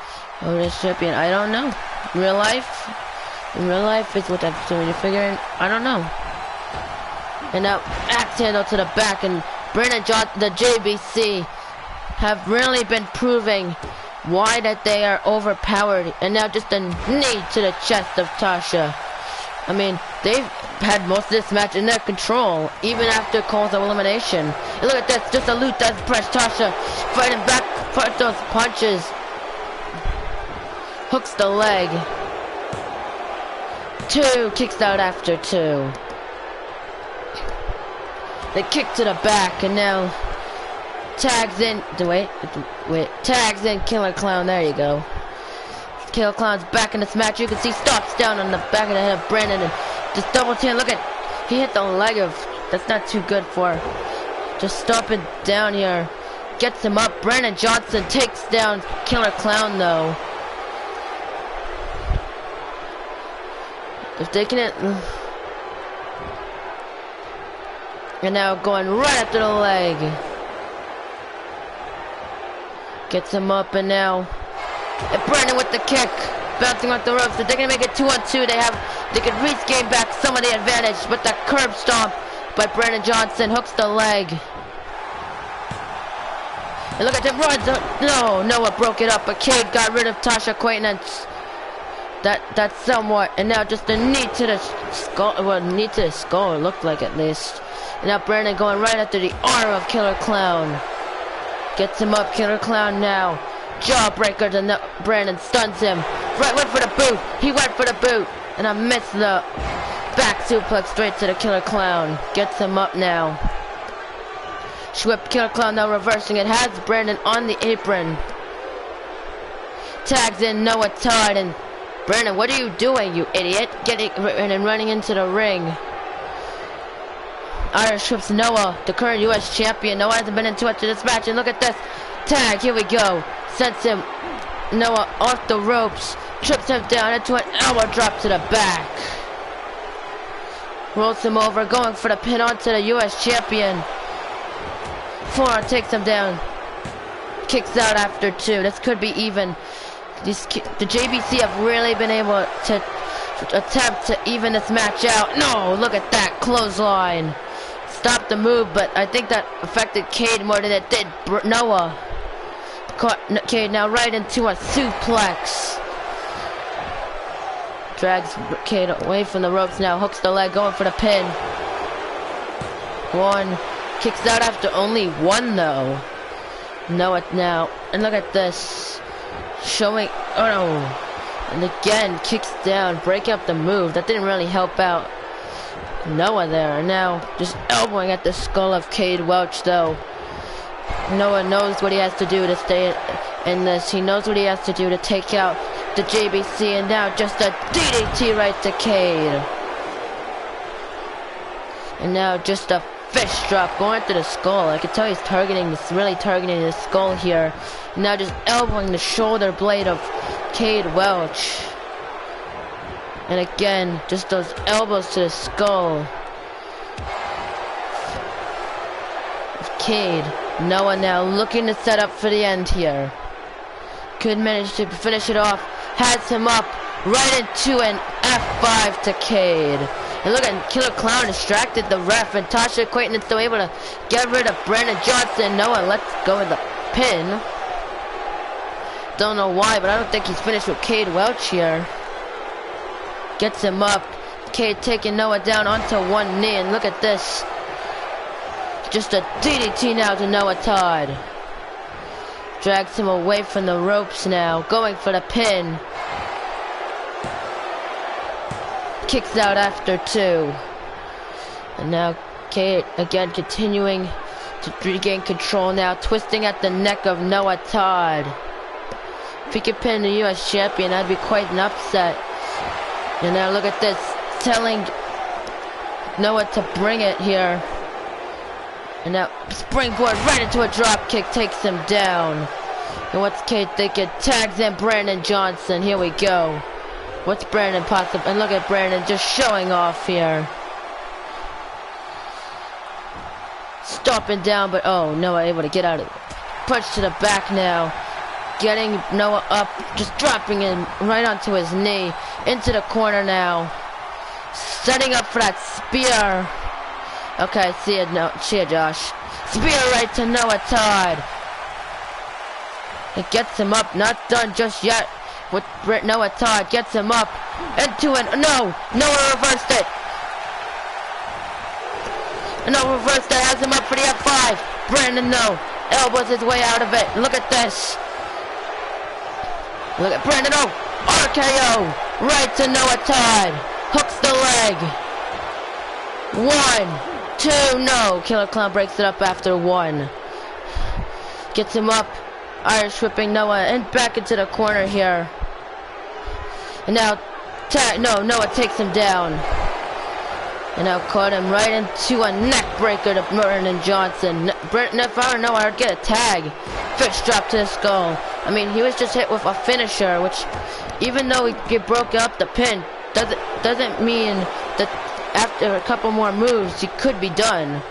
Oh, this champion, I don't know. In real life is what I'm doing. You're figuring, I don't know. And now axe handle to the back, and Brandon Johnson, the JBC, have really been proving why that they are overpowered. And now just a knee to the chest of Tasha. I mean, they've had most of this match in their control, even after Cole's elimination. And look at this, just a loot death press. Tasha fighting back, fight those punches. Hooks the leg. 2, kicks out after 2. They kick to the back, and now tags in. Tags in Killer Clown. There you go. Killer Clown's back in this match. You can see stops down on the back of the head of Brandon and just double chin. Look at, he hit the leg of. That's not too good for. Just stomping down here. Gets him up. Brandon Johnson takes down Killer Clown though. If they can. And now going right after the leg. Gets him up, and now and Brandon with the kick. Bouncing off the ropes. If they're gonna make it 2-on-2, they could regain back some of the advantage. But the curb stomp by Brandon Johnson hooks the leg. And look at the runs. No, Noah broke it up, but Cade got rid of Tasha Quaintance. That's somewhat. And now just a knee to the skull. Well, knee to the skull, it looked like at least. And now Brandon going right after the arm of Killer Clown. Gets him up, Killer Clown now. Jawbreaker to Brandon, stuns him. Right, went for the boot. He went for the boot. And I missed the back suplex straight to the Killer Clown. Gets him up now. Whip Killer Clown now reversing it. Has Brandon on the apron. Tags in Noah Todd, and Brandon, what are you doing, you idiot? Getting and running into the ring. Irish whips Noah, the current U.S. champion. Noah hasn't been into it to this match, and look at this. Tag, here we go. Sends him, Noah, off the ropes. Trips him down into an elbow drop to the back. Rolls him over, going for the pin onto the U.S. champion. Forearm takes him down. Kicks out after 2. This could be even. The JBC have really been able to attempt to even this match out. No, look at that clothesline. Stopped the move, but I think that affected Cade more than it did Noah. Caught Cade now right into a suplex. Drags Cade away from the ropes now. Hooks the leg, going for the pin. 1. Kicks out after only 1 though. Noah now. And look at this. Showing, oh no. And again, kicks down, breaking up the move. That didn't really help out Noah there. And now, just elbowing at the skull of Cade Welch though. Noah knows what he has to do to stay in this. He knows what he has to do to take out the JBC. And now, just a DDT right to Cade. And now, just a fish drop going through the skull. I can tell he's targeting this, really targeting the skull here. Now just elbowing the shoulder blade of Cade Welch. And again, just those elbows to the skull of Cade. Noah now looking to set up for the end here. Could manage to finish it off. Has him up right into an F5 to Cade. And look at Killer Clown distracted the ref, and Tasha Quayton is still able to get rid of Brandon Johnson. Noah lets go of the pin. Don't know why, but I don't think he's finished with Cade Welch here. Gets him up. Cade taking Noah down onto one knee, and look at this. Just a DDT now to Noah Todd. Drags him away from the ropes now, going for the pin. Kicks out after 2. And now Cade again continuing to regain control now, twisting at the neck of Noah Todd. If he could pin the U.S. champion, that'd be quite an upset. And now look at this, telling Noah to bring it here. And now springboard right into a drop kick, takes him down. And what's Cade thinking? Tags in Brandon Johnson. Here we go. What's Brandon possible? And look at Brandon just showing off here. Stomping down, but oh, Noah able to get out of it. Punch to the back now. Getting Noah up, just dropping him right onto his knee. Into the corner now. Setting up for that spear. Okay, see ya, Josh. Spear right to Noah Todd. It gets him up, not done just yet. With Noah Todd, gets him up into an, no, Noah reversed it. Noah reversed it, has him up for the F5. Brandon, no, elbows his way out of it. Look at this. Look at Brandon, oh, RKO, right to Noah Todd. Hooks the leg. 1, 2, no. Killer Clown breaks it up after 1. Gets him up. Irish whipping Noah and back into the corner here. And now, Noah takes him down. And now caught him right into a neck breaker to Brandon Johnson. If I were Noah, I'd get a tag. Fish drop to the skull. I mean, he was just hit with a finisher, which, even though he broke up the pin, doesn't mean that after a couple more moves, he could be done.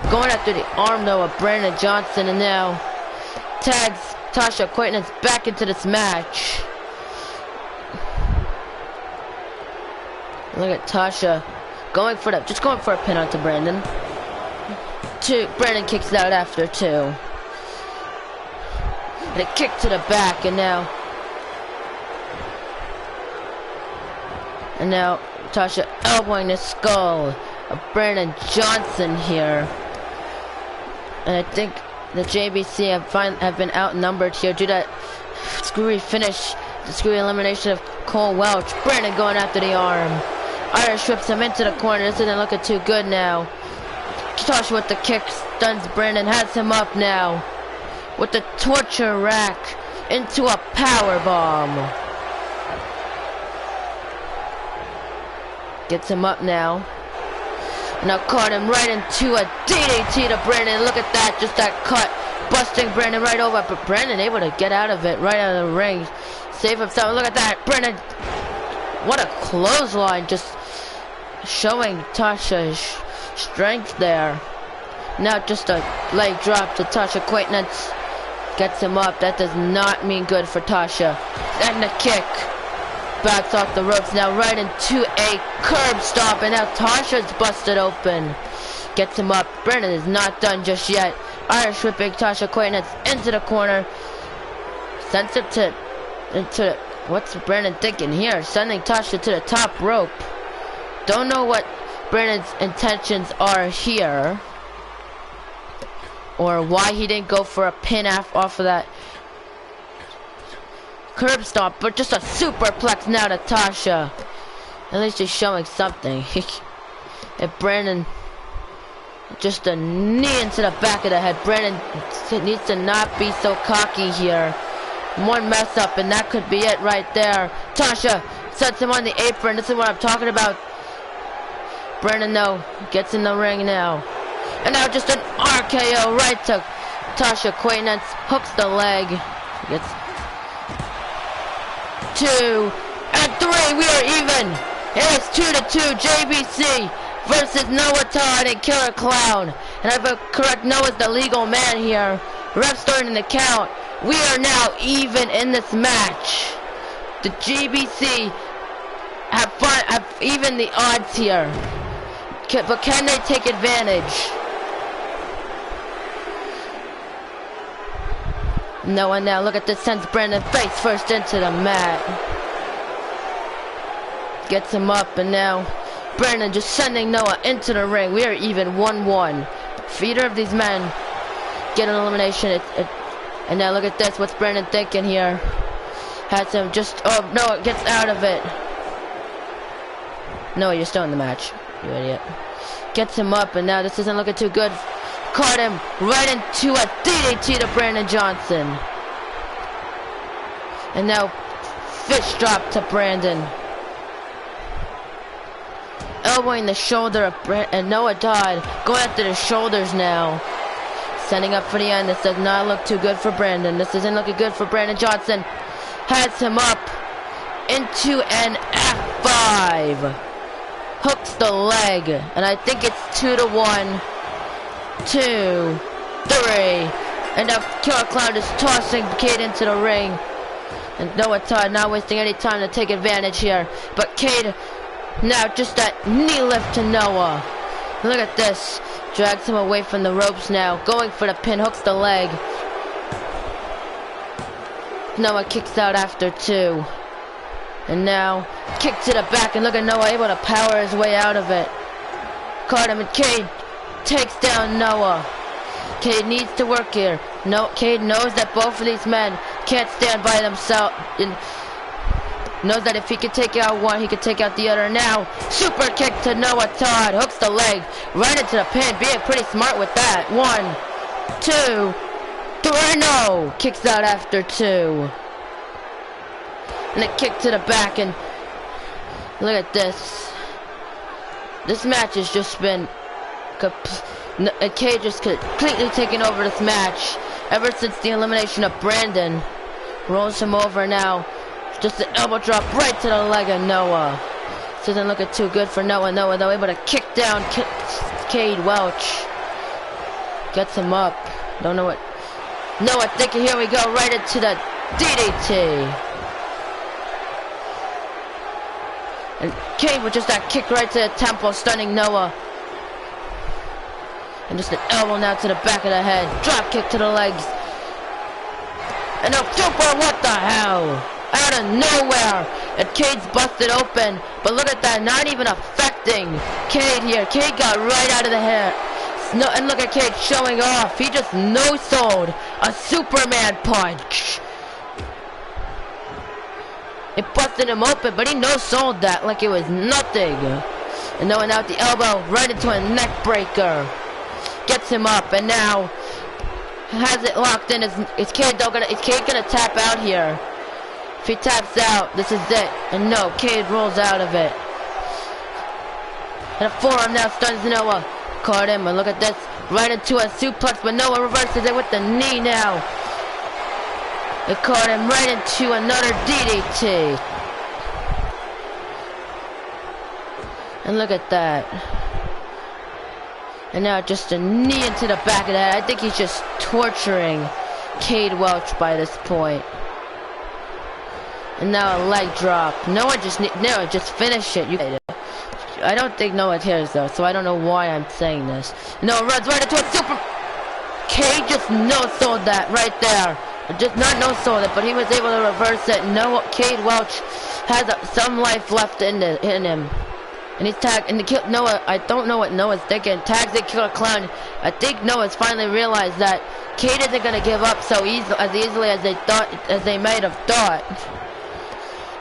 Going after the arm though of Brandon Johnson, and now tags Tasha Quayton is back into this match. Look at Tasha going for a pin onto Brandon. Brandon kicks out after 2. And a kick to the back, and now Tasha elbowing the skull of Brandon Johnson here. And I think the JBC have been outnumbered here due to that screwy finish, the screwy elimination of Cole Welch. Brandon going after the arm. Irish whips him into the corner. This isn't looking too good now. Tasha with the kick stuns Brandon, has him up now with the torture rack into a power bomb. Gets him up now. Now caught him right into a DDT to Brandon. Look at that, just that cut. Busting Brandon right over, but Brandon able to get out of it, right out of the ring. Save himself. Look at that, Brandon. What a clothesline, just showing Tasha's strength there. Now just a leg drop to Tasha. Quaintance gets him up. That does not mean good for Tasha. And the kick. Backs off the ropes. Now right into a curb stomp. And now Tasha's busted open. Gets him up. Brandon is not done just yet. Irish whipping Tasha Quaintance into the corner. Sends it into what's Brandon thinking here? Sending Tasha to the top rope. Don't know what Brandon's intentions are here, or why he didn't go for a pin off of that curb stomp, but just a superplex now to Tasha. At least he's showing something. And Brandon, just a knee into the back of the head. Brandon needs to not be so cocky here. One mess up and that could be it right there. Tasha sets him on the apron. This is what I'm talking about. Brandon though gets in the ring now. And now just an RKO right to Tasha Quaintance. Hooks the leg. Gets 2 and 3. We are even. It's 2-2. JBC versus Noah Todd and Killer Clown. And I will correct, Noah's the legal man here. Ref starting the count. We are now even in this match. The GBC have even the odds here. But can they take advantage? Noah now, look at this, sends Brandon face first into the mat. Gets him up, and now Brandon just sending Noah into the ring. We are even 1-1. If either of these men get an elimination, and now look at this, what's Brandon thinking here? Has him just, oh, Noah gets out of it. Noah, you're still in the match, you idiot. Gets him up, and now this isn't looking too good. Caught him right into a DDT to Brandon Johnson. And now fish drop to Brandon. Elbowing the shoulder of and Noah Todd going after the shoulders now. Setting up for the end. This does not look too good for Brandon. This isn't looking good for Brandon Johnson. Has him up into an F5. Hooks the leg. And I think it's 2-1. 2, 3. And now Killer Clown is tossing Cade into the ring. And Noah Todd not wasting any time to take advantage here. But Cade now just that knee lift to Noah. Look at this. Drags him away from the ropes now. Going for the pin. Hooks the leg. Noah kicks out after 2. And now kick to the back. And look at Noah able to power his way out of it. Caught him, and Cade takes down Noah. Cade needs to work here. No, Cade knows that both of these men can't stand by themselves. Knows that if he could take out one, he could take out the other. Now, super kick to Noah Todd. Hooks the leg right into the pin. Being pretty smart with that. 1, 2, 3. No! Kicks out after 2. And a kick to the back. And look at this. This match has just been... Cade just completely taking over this match. Ever since the elimination of Brandon. Rolls him over now. Just an elbow drop right to the leg of Noah. This isn't looking too good for Noah. Noah though able to kick down Cade Welch. Gets him up. Don't know what Noah thinking. Here we go, right into the DDT. And Cade with just that kick right to the temple, stunning Noah. And just an elbow now to the back of the head. Drop kick to the legs. And a super, what the hell? Out of nowhere. And Cade's busted open. But look at that, not even affecting Cade here. Cade got right out of the hair. No, and look at Cade showing off. He just no-sold a Superman punch. It busted him open, but he no-sold that like it was nothing. And Noah now with the elbow right into a neck breaker. Gets him up, and now has it locked in. Is Cade gonna tap out here? If he taps out, this is it. And no, Cade rolls out of it. And a forearm now stuns Noah. Caught him, and look at this. Right into a suplex, but Noah reverses it with the knee now. It caught him right into another DDT. And look at that. And now just a knee into the back of the head. I think he's just torturing Cade Welch by this point. And now a leg drop. Noah just finish it. I don't think Noah cares though, so I don't know why I'm saying this. Noah runs right into a super. Cade just no-sold that right there. Just not no-sold it, but he was able to reverse it. Cade Welch has some life left in him. And he's tagged, and Noah, I don't know what Noah's thinking. Tags the Killer Clown. I think Noah's finally realized that Cade isn't gonna give up so easily as they might have thought.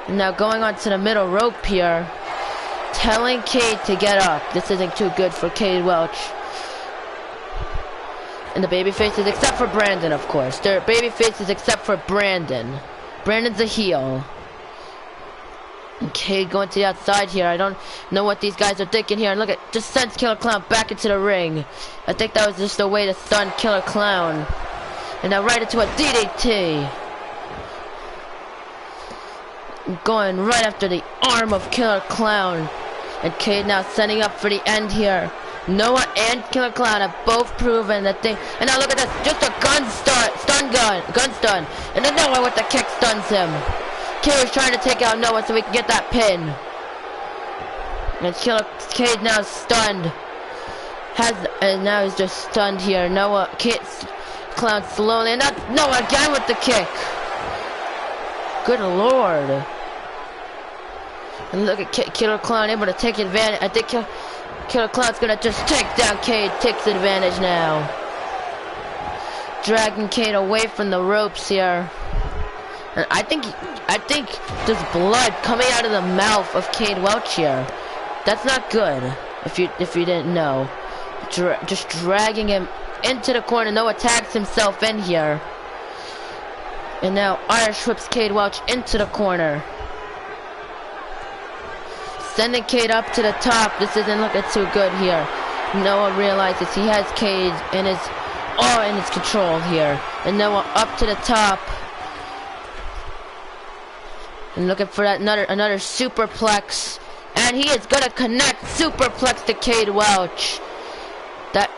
And now going on to the middle rope here, telling Cade to get up. This isn't too good for Cade Welch. And the baby faces, except for Brandon, of course. They're baby faces except for Brandon. Brandon's a heel. Okay, going to the outside here. I don't know what these guys are thinking here. And look at, just sends Killer Clown back into the ring. I think that was just a way to stun Killer Clown. And now right into a DDT. Going right after the arm of Killer Clown. And Cade now setting up for the end here. Noah and Killer Clown have both proven that they... And now look at this, just a gun stun. And then Noah with the kick stuns him. Cade is trying to take out Noah so we can get that pin. And Cade now stunned. And now he's just stunned here. Clown slowly, and now Noah again with the kick. Good lord. And look at Killer Clown able to take advantage. I think Killer Clown's gonna just take down Cade. Takes advantage now. Dragging Cade away from the ropes here. And I think there's blood coming out of the mouth of Cade Welch here. That's not good. If you didn't know, just dragging him into the corner. Noah tags himself in here. And now Irish whips Cade Welch into the corner. Sending Cade up to the top. This isn't looking too good here. Noah realizes he has Cade in his control here. And Noah up to the top. And looking for that another superplex. And he is gonna connect superplex to Cade Welch. That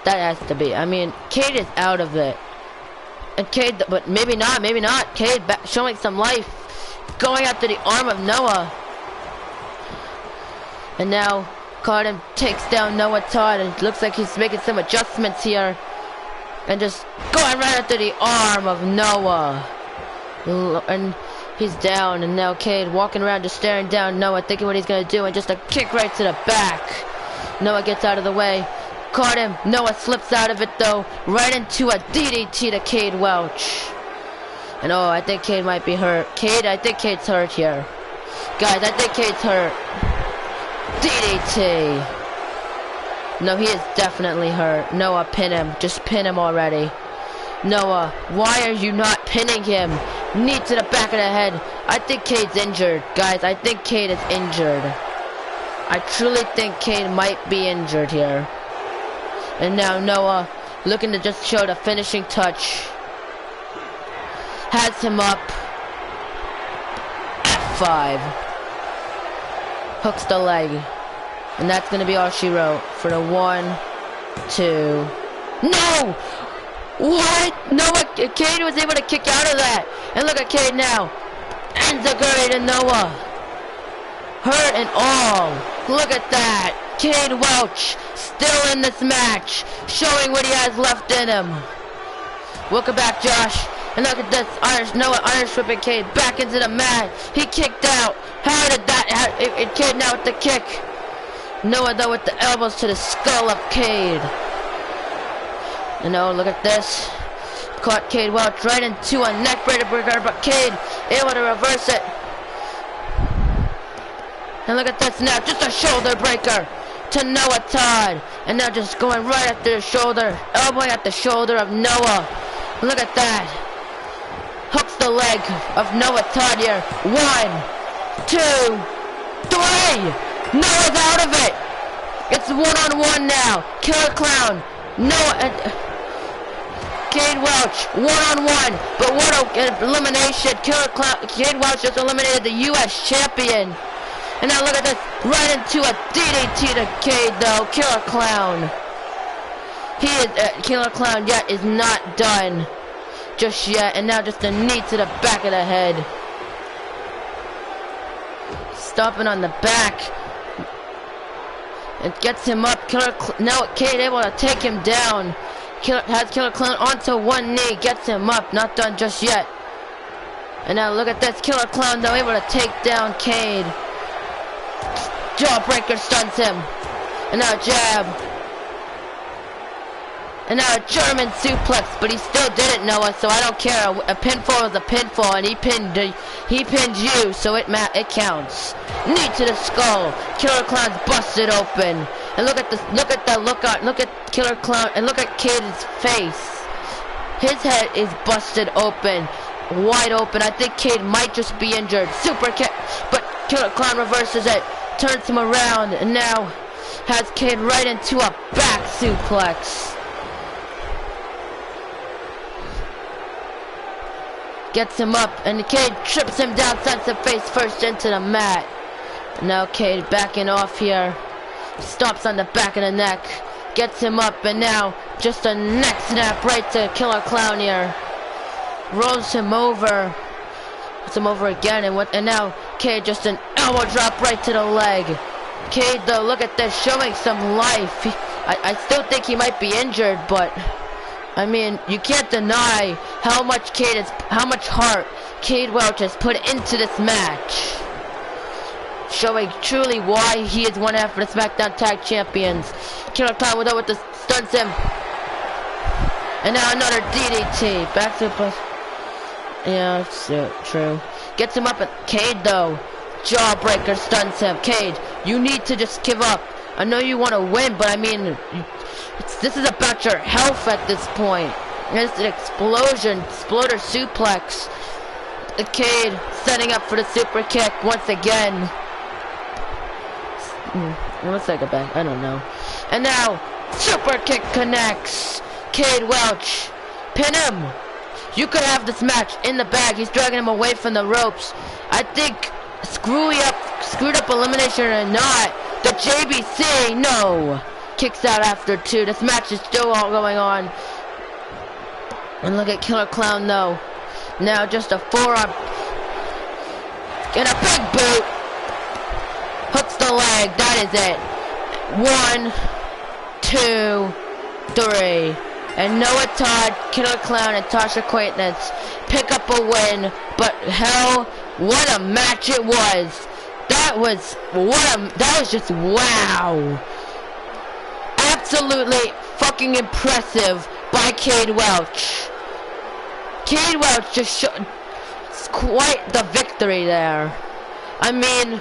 has to be. I mean, Cade is out of it. And Cade, but maybe not. Cade showing some life. Going after the arm of Noah. And now Carden takes down Noah Todd, and it looks like he's making some adjustments here. And just going right after the arm of Noah. And he's down, and now Cade walking around just staring down Noah, thinking what he's going to do, and just a kick right to the back. Noah gets out of the way. Caught him. Noah slips out of it, though. Right into a DDT to Cade Welch. And oh, I think Cade might be hurt. I think Cade's hurt here. Guys, I think Cade's hurt. DDT. No, he is definitely hurt. Noah, pin him. Just pin him already. Noah, why are you not pinning him? Knee to the back of the head. I think Cade's injured. Guys, I think Cade is injured. I truly think Cade might be injured here. And now Noah looking to just show the finishing touch. Has him up. F5. Hooks the leg. And that's going to be all she wrote for the 1, 2. No! What? Noah, Cade was able to kick out of that. And look at Cade now. Enziguri to Noah. Hurt and all. Look at that. Cade Welch still in this match. Showing what he has left in him. Welcome back, Josh. And look at this. Noah Irish whipping Cade back into the mat. He kicked out. How did that happen? Cade now with the kick. Noah though with the elbows to the skull of Cade. And oh, look at this. Caught Cade Welch right into a neck breaker, but Cade able to reverse it. And look at this now, just a shoulder breaker to Noah Todd. And now just going right after the shoulder, elbowing at the shoulder of Noah. Look at that. Hooks the leg of Noah Todd here. 1, 2, 3. Noah's out of it. It's one-on-one now. Killer Clown. No, Cade Welch, one-on-one. But what a elimination. Killer Clown. Cade Welch just eliminated the U.S. champion. And now look at this. Right into a DDT to Cade, though. Killer Clown. He is, Killer Clown yet is not done. Just yet. And now just a knee to the back of the head. Stomping on the back. It gets him up. Now Cade able to take him down. Has Killer Clown onto one knee. Gets him up. Not done just yet. And now look at this. Killer Clown though able to take down Cade. Jawbreaker stuns him. And now a jab. And now a German suplex, but he still did it, Noah, so I don't care. A pinfall is a pinfall, and he pinned you, so it counts. Knee to the skull. Killer Clown's busted open. And look at Killer Clown, and look at Cade's face. His head is busted open, wide open. I think Cade might just be injured. Super kick, but Killer Clown reverses it, turns him around, and now has Cade right into a back suplex. Gets him up, and Cade trips him down, sends him face first into the mat. Now Cade backing off here. Stomps on the back of the neck. Gets him up, and now just a neck snap right to Killer Clown here. Rolls him over. Puts him over again, and now Cade just an elbow drop right to the leg. Cade, though, look at this, showing some life. I still think he might be injured, but I mean, you can't deny how much heart Cade Welch has put into this match. Showing truly why he is one half of the SmackDown Tag Champions. Killer Clown with the stuns him. And now another DDT. Back to the yeah, true. Gets him up at Cade though. Jawbreaker stuns him. Cade, you need to just give up. I know you want to win, but I mean, this is about your health at this point. There's an exploder suplex. Cade setting up for the super kick once again. Let's take it back. I don't know. And now, super kick connects. Cade Welch, pin him. You could have this match in the bag. He's dragging him away from the ropes. I think screwed up elimination or not. The JBC, no. Kicks out after 2. This match is still all going on. And look at Killer Clown though. Now just a forearm. And a big boot. Hooks the leg. That is it. 1, 2, 3. And Noah Todd, Killer Clown, and Tasha Quaitness pick up a win. But hell, what a match it was. That was just wow. Absolutely fucking impressive by Cade Welch. Cade Welch just showed quite the victory there. I mean,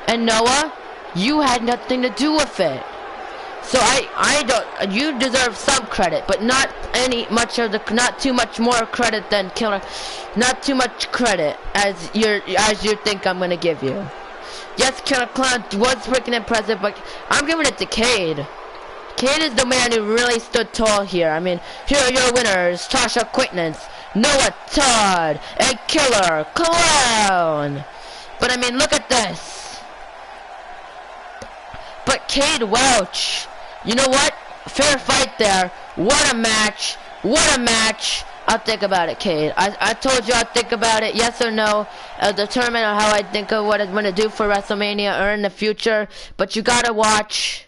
and Noah, you had nothing to do with it. So you deserve some credit, but not too much more credit than Killer, not too much credit as you think I'm gonna give you. Yes, Killer Clown was freaking impressive, but I'm giving it to Cade. Cade is the man who really stood tall here. I mean, here are your winners, Tasha Quaitness, Noah Todd, and Killer Clown. But I mean, look at this. But Cade Welch, you know what? Fair fight there. What a match. What a match. I'll think about it, Cade. I told you I'd think about it, yes or no. I'll determine how I think of what I'm going to do for WrestleMania or in the future. But you gotta watch.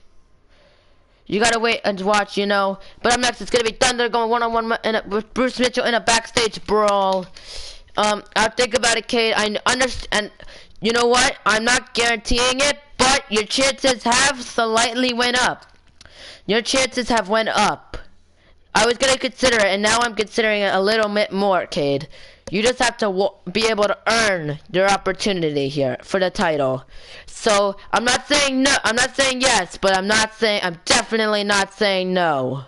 You gotta wait and watch, you know. But up next, it's going to be Thunder going one-on-one with Bruce Mitchell in a backstage brawl. I'll think about it, Cade. I understand. You know what? I'm not guaranteeing it, but your chances have slightly went up. Your chances have went up. I was going to consider it, and now I'm considering it a little bit more, Cade. You just have to be able to earn your opportunity here for the title. So, I'm not saying no. I'm not saying yes, but I'm definitely not saying no.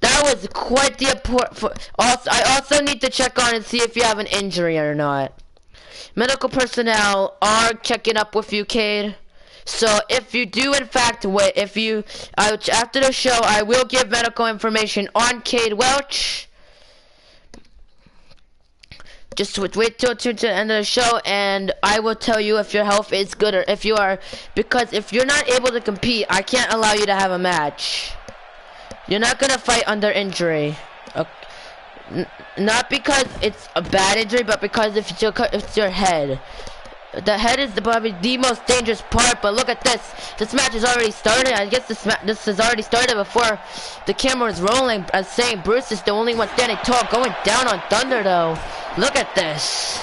That was quite the important. I also need to check on and see if you have an injury or not. Medical personnel are checking up with you, Cade. So if you do in fact wait, after the show, I will give medical information on Cade Welch. Just wait till the end of the show, and I will tell you if your health is good or if you are, because if you're not able to compete, I can't allow you to have a match. You're not gonna fight under injury. Okay. Not because it's a bad injury, but because if it's your head. The head is probably the most dangerous part, but look at this. This match has already started. I guess this has already started before the camera is rolling. As saying Bruce is the only one standing tall, going down on Thunder though. Look at this.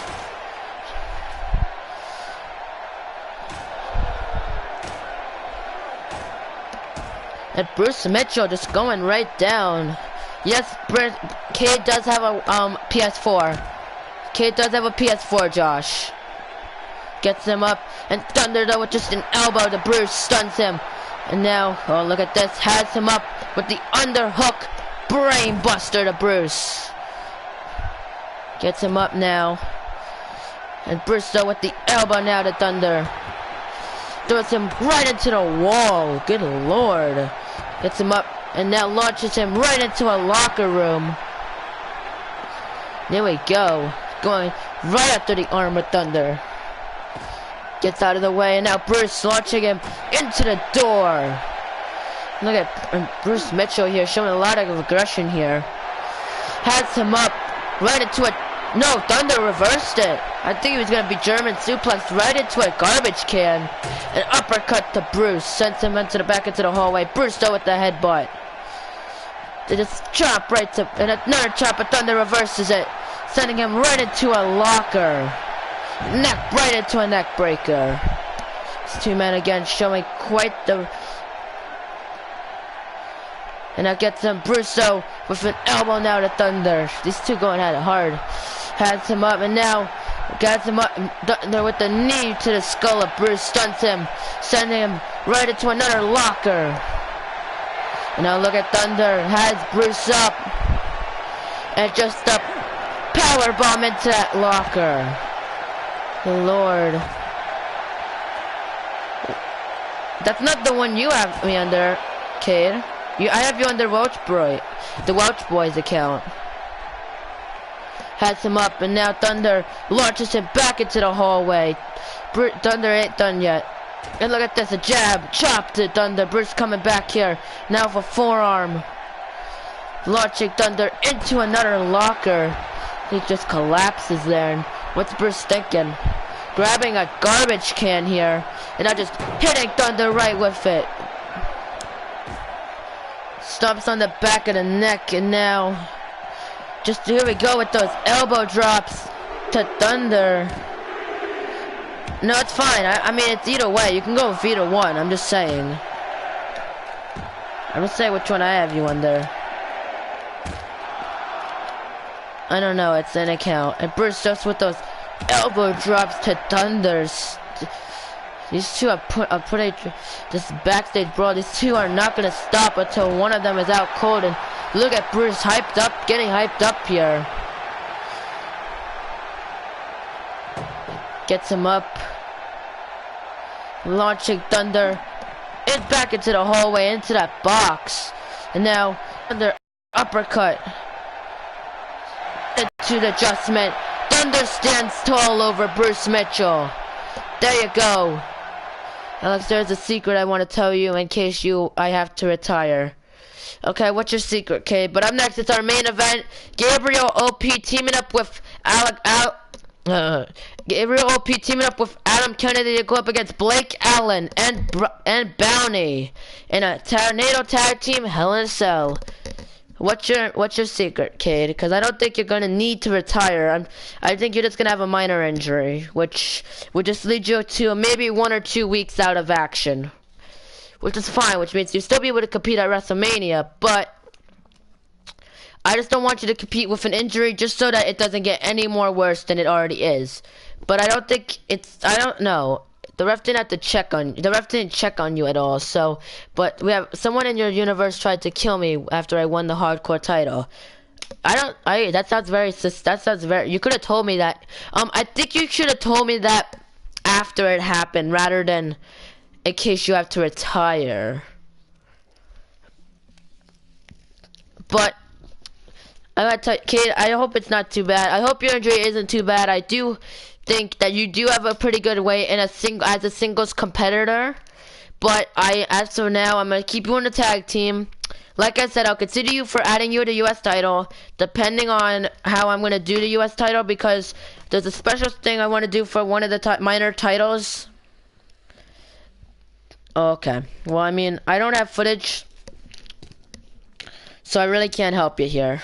And Bruce Mitchell just going right down. Yes, Cade does have a PS4. Cade does have a PS4, Josh. Gets him up, and Thunder though with just an elbow to Bruce, stuns him. And now, oh look at this, has him up with the underhook brain buster to Bruce. Gets him up now. And Bruce though with the elbow now to Thunder. Throws him right into the wall, good lord. Gets him up, and now launches him right into a locker room. There we go, going right after the arm of Thunder. Gets out of the way, and now Bruce launching him into the door. Look at Bruce Mitchell here showing a lot of aggression here. Has him up right into a... No, Thunder reversed it. I think he was going to be German suplex right into a garbage can. An uppercut to Bruce. Sends him into the back into the hallway. Bruce though with the headbutt. They just chop right to... And another chop, but Thunder reverses it. Sending him right into a locker. Neck right into a neck breaker. It's two men again showing quite the... And that gets him Brusso with an elbow now to Thunder. These two going at it hard. Has him up, and now gets him up Thunder with the knee to the skull of Bruce. Stuns him, sending him right into another locker. And now look at Thunder. Has Bruce up. And just a power bomb into that locker. Lord. That's not the one you have me under, Cade. I have you under the Welch Boys account. Has him up, and now Thunder launches him back into the hallway. Thunder ain't done yet. And look at this, a jab, chop to Thunder. Bruce coming back here, now for forearm. Launching Thunder into another locker. He just collapses there. And what's Bruce thinking? Grabbing a garbage can here, and now just hitting Thunder right with it. Stomps on the back of the neck, and now just here we go with those elbow drops to Thunder. No, it's fine. I mean, it's either way. You can go with either one. I'm just saying. I'm just saying which one I have you under. I don't know. It's an account. And Bruce just with those elbow drops to Thunders. These two are putting this backstage brawl. These two are not gonna stop until one of them is out cold. And look at Bruce hyped up, getting hyped up here. Gets him up, launching Thunder. It's back into the hallway, into that box, and now Thunder uppercut into the adjustment. Thunder stands tall over Bruce Mitchell. There you go. Alex, there's a secret I want to tell you in case I have to retire. Okay, what's your secret, Kate? But up next, it's our main event. Gabriel OP teaming up with Gabriel OP teaming up with Adam Kennedy to go up against Blake Allen and Bounty in a Tornado Tag Team Hell in a Cell. What's your secret, Cade? Because I don't think you're gonna need to retire. I think you're just gonna have a minor injury, which would just lead you to maybe 1 or 2 weeks out of action, which is fine. Which means you'll still be able to compete at WrestleMania, but I just don't want you to compete with an injury just so that it doesn't get any more worse than it already is. But I don't think I don't know. The ref didn't have to check on you. The ref didn't check on you at all. So, but we have someone in your universe tried to kill me after I won the hardcore title. That sounds very, you could have told me that. I think you should have told me that after it happened rather than in case you have to retire. But I gotta tell you, Kate, I hope it's not too bad. I hope your injury isn't too bad. I do think that you do have a pretty good weight in as a singles competitor. But as of now, I'm gonna keep you on the tag team. Like I said, I'll consider you for adding you to the U.S. title, depending on how I'm gonna do the U.S. title, because there's a special thing I want to do for one of the minor titles. Okay. Well, I mean, I don't have footage, so I really can't help you here.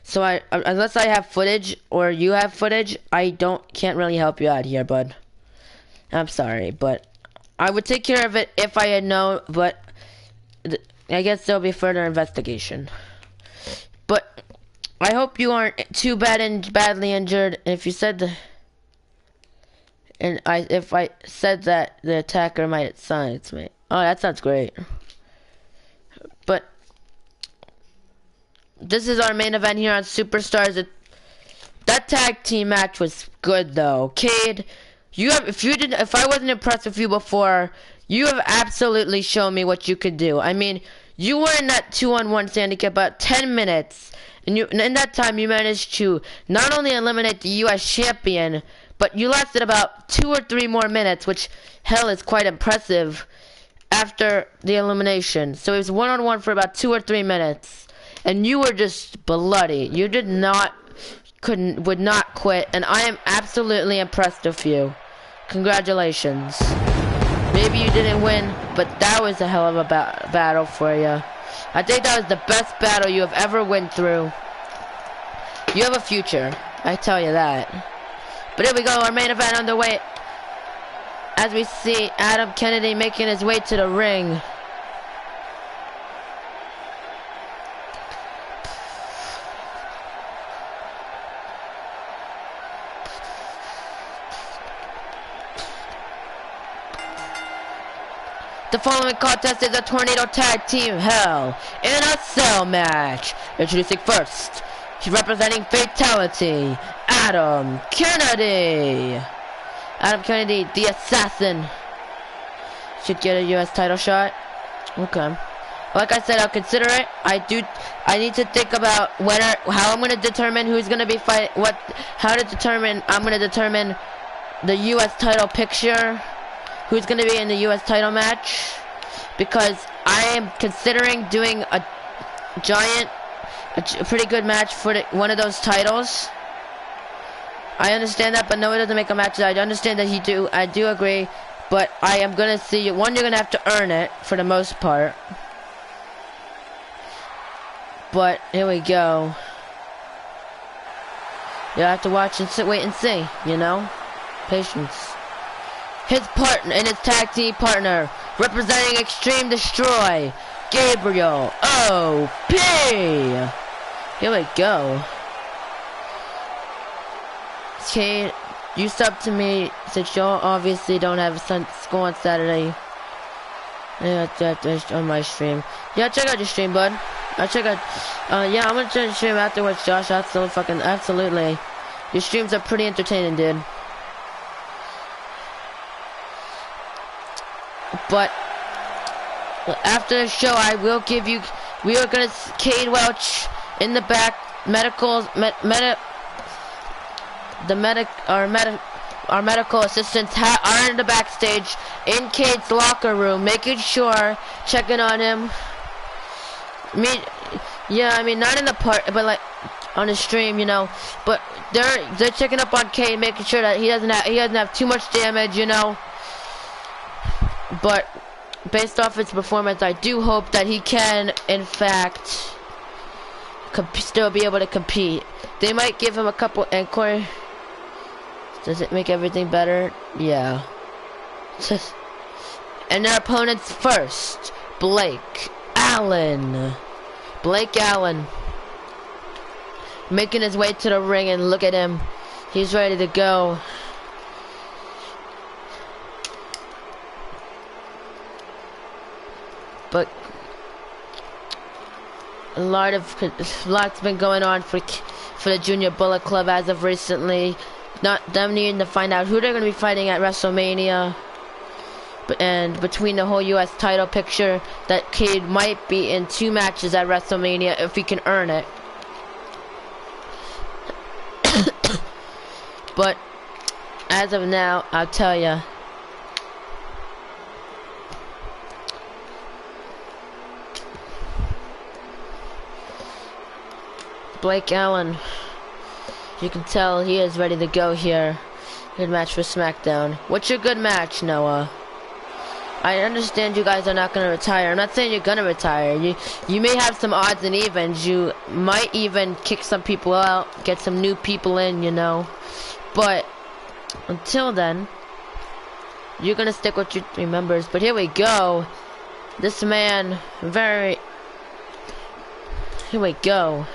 So unless I have footage or you have footage, I can't really help you out here, bud. I'm sorry, but I would take care of it if I had known, but I guess there'll be further investigation. But I hope you aren't too badly injured. If you said if I said that the attacker might silence me. Oh, that sounds great. But this is our main event here on Superstars. That tag team match was good though. Cade, if I wasn't impressed with you before, you have absolutely shown me what you could do. I mean, you were in that 2-on-1 handicap about 10 minutes, and in that time you managed to not only eliminate the U.S. champion, but you lasted about 2 or 3 more minutes, which hell is quite impressive after the elimination. So it was 1-on-1 for about 2 or 3 minutes, and you were just bloody. You would not quit, and I am absolutely impressed with you. Congratulations. Maybe you didn't win, but that was a hell of a battle for you. I think that was the best battle you have ever went through. You have a future, I tell you that. But here we go, our main event underway. As we see Adam Kennedy making his way to the ring. The following contest is a Tornado Tag Team Hell in a Cell match. Introducing first, representing Fatality, Adam Kennedy. Adam Kennedy, the assassin, should get a U.S. title shot. Okay. Like I said, I'll consider it. I need to think about how I'm going to determine who's going to be I'm going to determine the U.S. title picture. Who's going to be in the U.S. title match, because I am considering doing a pretty good match for one of those titles. I understand that, but no, it doesn't make a match. I understand that I do agree, but I am going to see, one, you're going to have to earn it for the most part. But here we go. You'll have to watch and wait and see, you know? Patience. His partner and his tag team partner, representing Extreme Destroy, Gabriel O.P. Here we go. Okay, you sub to me since y'all obviously don't have a school on Saturday. Yeah, that's on my stream. Yeah, check out your stream, bud. I'll check out. Yeah, I'm gonna check your stream afterwards, Josh. Absolutely. Your streams are pretty entertaining, dude. But after the show, I will give you. We are gonna Cade Welch in the back, our medical assistants are in the backstage in Cade's locker room, making sure, checking on him. I mean, not in the part, but like on the stream, you know. But they're checking up on Cade, making sure that he doesn't have too much damage, you know. But based off its performance, I do hope that he can, in fact, still be able to compete. They might give him a couple encore. Does it make everything better? Yeah. And their opponents first, Blake Allen. Blake Allen making his way to the ring, and look at him. He's ready to go. But a lot's been going on for the Junior Bullet Club as of recently. not them needing to find out who they're going to be fighting at WrestleMania. And between the whole U.S. title picture, that Cade might be in 2 matches at WrestleMania if he can earn it. But as of now, I'll tell ya, Blake Allen, you can tell he is ready to go here. Good match for SmackDown. What's your good match, Noah? I understand you guys are not going to retire. I'm not saying you're going to retire. You may have some odds and evens. You might even kick some people out, get some new people in, you know. But until then, you're going to stick with your 3 members. But here we go. This man, here we go.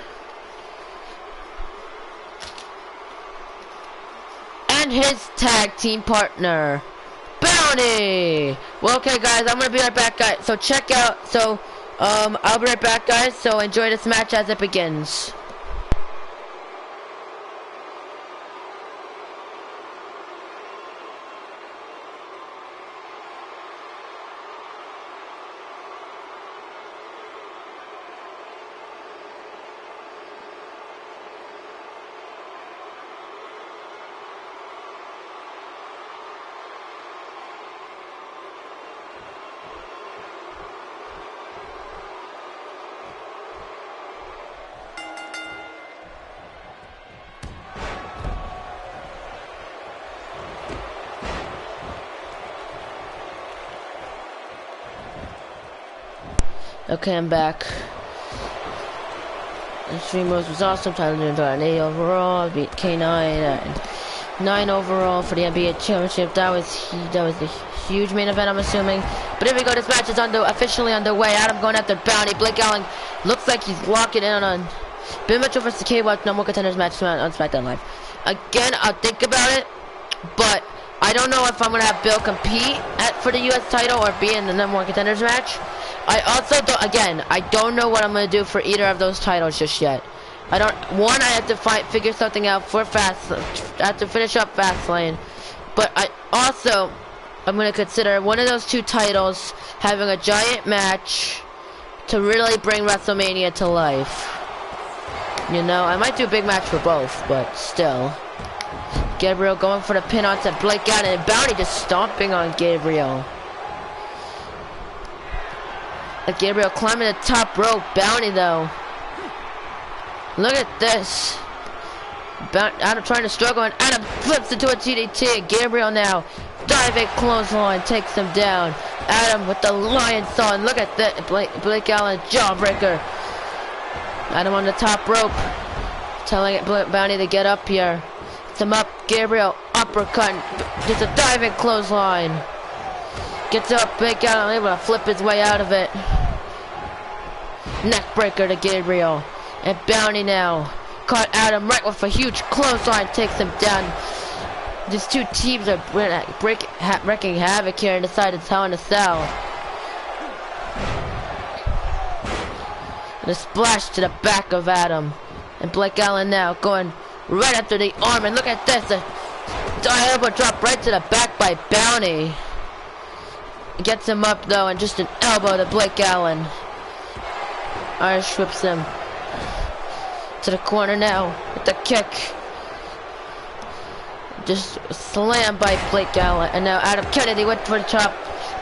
And his tag team partner, Bounty. Well, okay, guys, I'm gonna be right back, guys. So check out. I'll be right back, guys. So enjoy this match as it begins. Okay, I'm back. The stream was awesome. Tyler did an 8 overall, beat K9 at 9 overall for the NBA championship. That was a huge main event, I'm assuming. But here we go. This match is officially underway. Adam going after Bounty. Blake Allen looks like he's locking in on Ben Mitchell versus K-Watch. No more contenders match on SmackDown Live. Again, I'll think about it, but I don't know if I'm gonna have Bill compete for the U.S. title or be in the number 1 contenders match. I also don't, again, I don't know what I'm gonna do for either of those titles just yet. I have to figure something out for I have to finish up Fastlane. But I'm gonna consider one of those 2 titles having a giant match to really bring WrestleMania to life. You know, I might do a big match for both, but still. Gabriel going for the pin onto Blake Allen, and Bounty just stomping on Gabriel. Gabriel climbing the top rope. Bounty though. Look at this. Adam trying to struggle, and Adam flips into a TDT. Gabriel now diving clothesline, takes him down. Adam with the lion saw, and look at that. Blake Allen jawbreaker. Adam on the top rope, telling Bounty to get up here. Gets him up. Gabriel uppercut. Gets a diving clothesline. Gets up. Blake Allen able to flip his way out of it. Neckbreaker to Gabriel. And Bounty now caught Adam right with a huge clothesline, takes him down. These 2 teams are wreaking havoc here inside the Hell in a Cell. And a splash to the back of Adam. And Blake Allen now going right after the arm. And look at this. A elbow drop right to the back by Bounty. Gets him up though, and just an elbow to Blake Allen. Irish whips him to the corner now with the kick. Just slammed by Blake Allen, and now Adam Kennedy went for the chop.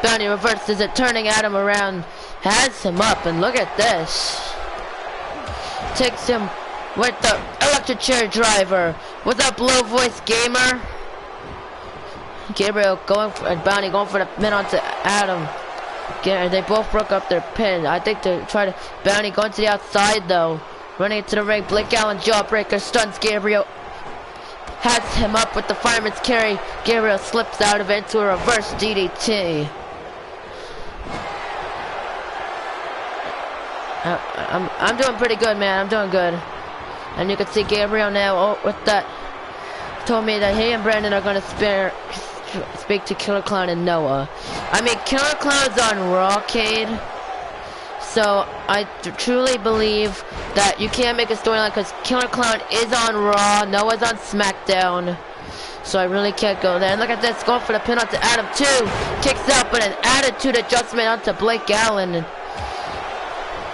Bounty reverses it, turning Adam around, has him up, and look at this. Takes him with the electric chair driver. What's up, low voice gamer? Gabriel Bounty going for the pin onto Adam. They both broke up their pin. I think they try to Bounty going to the outside though. Running into the ring. Blake Allen jawbreaker stuns Gabriel. Has him up with the fireman's carry. Gabriel slips out of it into a reverse DDT. I'm doing pretty good, man. I'm doing good. And you can see Gabriel now with that. Told me that he and Brandon are going to speak to Killer Clown and Noah. I mean, Killer Clown's on Raw, Cade. So I truly believe that you can't make a storyline because Killer Clown is on Raw, Noah's on SmackDown. So I really can't go there. And look at this, going for the pin onto Adam 2. Kicks out, but an attitude adjustment onto Blake Allen. And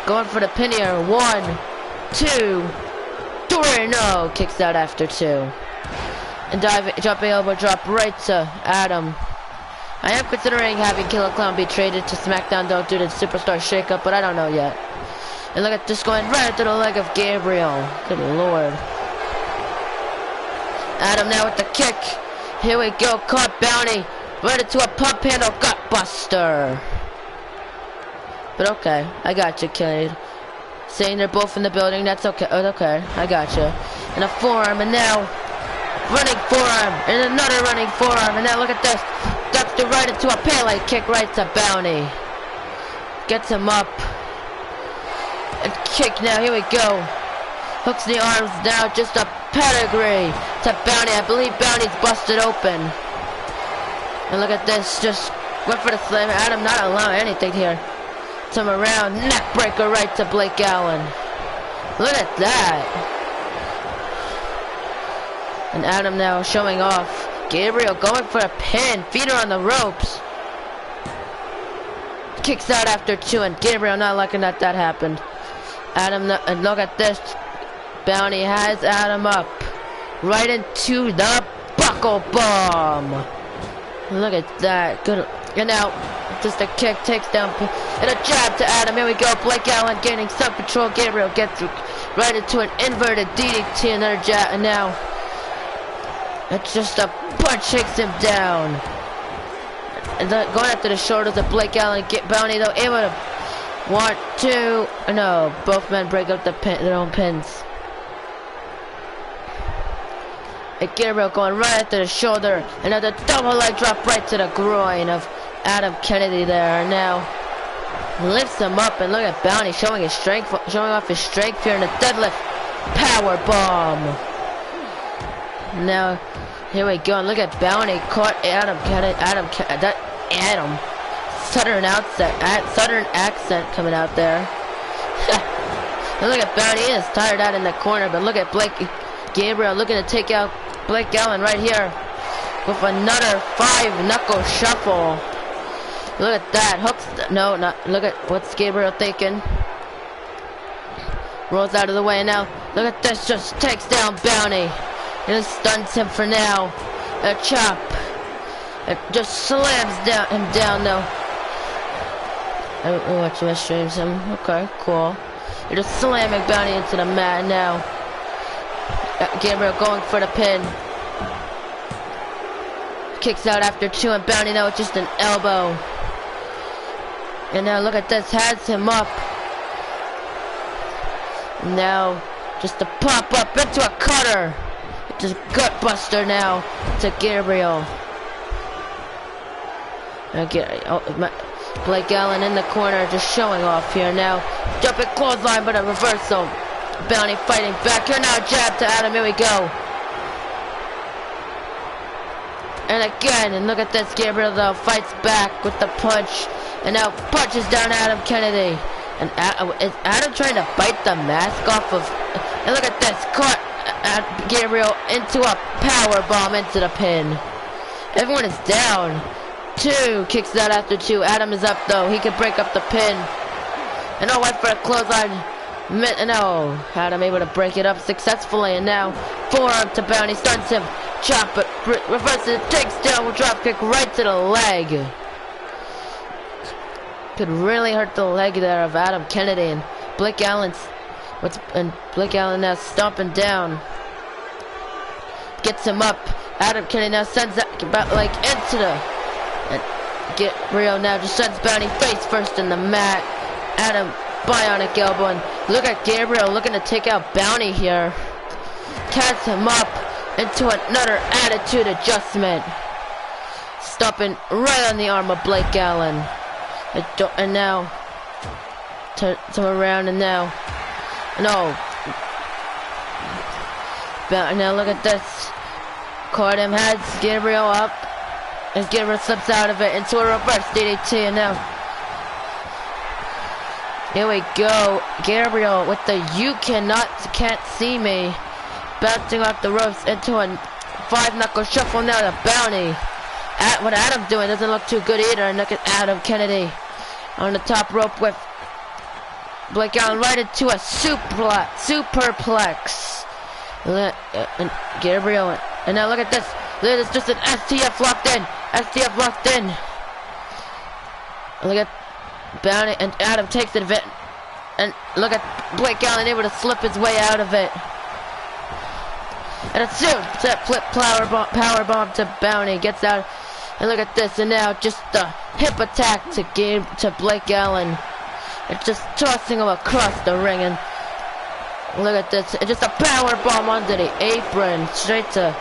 going for the pin here. 1, 2, 3. No, kicks out after 2. And jumping elbow drop right to Adam. I am considering having Killer Clown be traded to SmackDown though due to the Superstar shakeup, but I don't know yet. And look at this going right into the leg of Gabriel. Good lord. Adam now with the kick. Here we go. Caught Bounty. Right into a pump handle gutbuster. But okay. I got you, kid. Saying they're both in the building. That's okay. Oh, okay. I got you. And a forearm. And now running forearm. And another running forearm. And now look at this. Ducks the right into a Pele kick right to Bounty. Gets him up. And kick now. Here we go. Hooks the arms now. Just a pedigree to Bounty. I believe Bounty's busted open. And look at this. Just went for the slam. Adam not allowing anything here. Turn around. Neck breaker right to Blake Allen. Look at that. And Adam now showing off. Gabriel going for a pin. Feet are on the ropes. Kicks out after 2. And Gabriel not liking that happened. Adam, and look at this. Bounty has Adam up. Right into the buckle bomb. Look at that. Good. And now, just a kick, takes down, and a jab to Adam. Here we go. Blake Allen gaining some control. Gabriel gets right into an inverted DDT. Another jab. And now, it's just a punch takes him down. And going after the shoulders of Blake Allen. Get Bounty, though, able to 1, 2. No, both men break up their own pins. And Gabriel going right after the shoulder. Another double leg drop right to the groin of Adam Kennedy there. Now lifts him up, and look at Bounty showing his strength, showing off his strength here in the deadlift power bomb. Now here we go, and look at Bounty caught Adam Southern accent coming out there. And look at Bounty, he is tired out in the corner, but look at Gabriel looking to take out Blake Allen right here with another 5-knuckle shuffle. Look at that. Hooks. No, not. Look at what's Gabriel thinking. Rolls out of the way, and now look at this. Just takes down Bounty. And stuns him for now. A chop. It just slams him down though. I watch my streams him. Okay, cool. You're just slamming Bounty into the mat now. Gabriel going for the pin. Kicks out after 2, and Bounty now with just an elbow. And now look at this, has him up. Now just to pop up into a cutter. Just gut buster now to Gabriel. Blake Allen in the corner just showing off here now. Jumping clothesline, but a reversal. Bounty fighting back here now. Jab to Adam. Here we go. And again, and look at this. Gabriel though fights back with the punch, and now punches down Adam Kennedy. And is Adam trying to bite the mask off of? And look at this. Caught Gabriel into a power bomb into the pin. Everyone is down. 2 kicks out after 2. Adam is up though. He can break up the pin. And went for a clothesline. No, Adam able to break it up successfully, and now forearm to Bounty, stuns him, chop it, reverses, takes down, drop kick right to the leg. Could really hurt the leg there of Adam Kennedy, and Blake Allen now stomping down, gets him up. Adam Kennedy now sends that like into the, and Gabriel now just sends Bounty face first in the mat. Adam bionic elbow, and look at Gabriel looking to take out Bounty here. Cast him up into another attitude adjustment. Stopping right on the arm of Blake Allen. And now turn around, and now no. Now look at this. Caught him, has Gabriel up, as Gabriel slips out of it into a reverse DDT, and now here we go. Gabriel with the can't see me, bouncing off the ropes into a 5 knuckle shuffle now to Bounty. What Adam's doing doesn't look too good either. And look at Adam Kennedy on the top rope with Blake Allen right into a superplex. And Gabriel, and now look at this. Look at this, just an STF locked in. STF locked in. And look at Bounty, and Adam takes it of it. And look at Blake Allen able to slip his way out of it. And a flip power bomb to Bounty, gets out. And look at this, and now just the hip attack to Blake Allen. It's just tossing him across the ring, and look at this, and just a power bomb under the apron, straight to,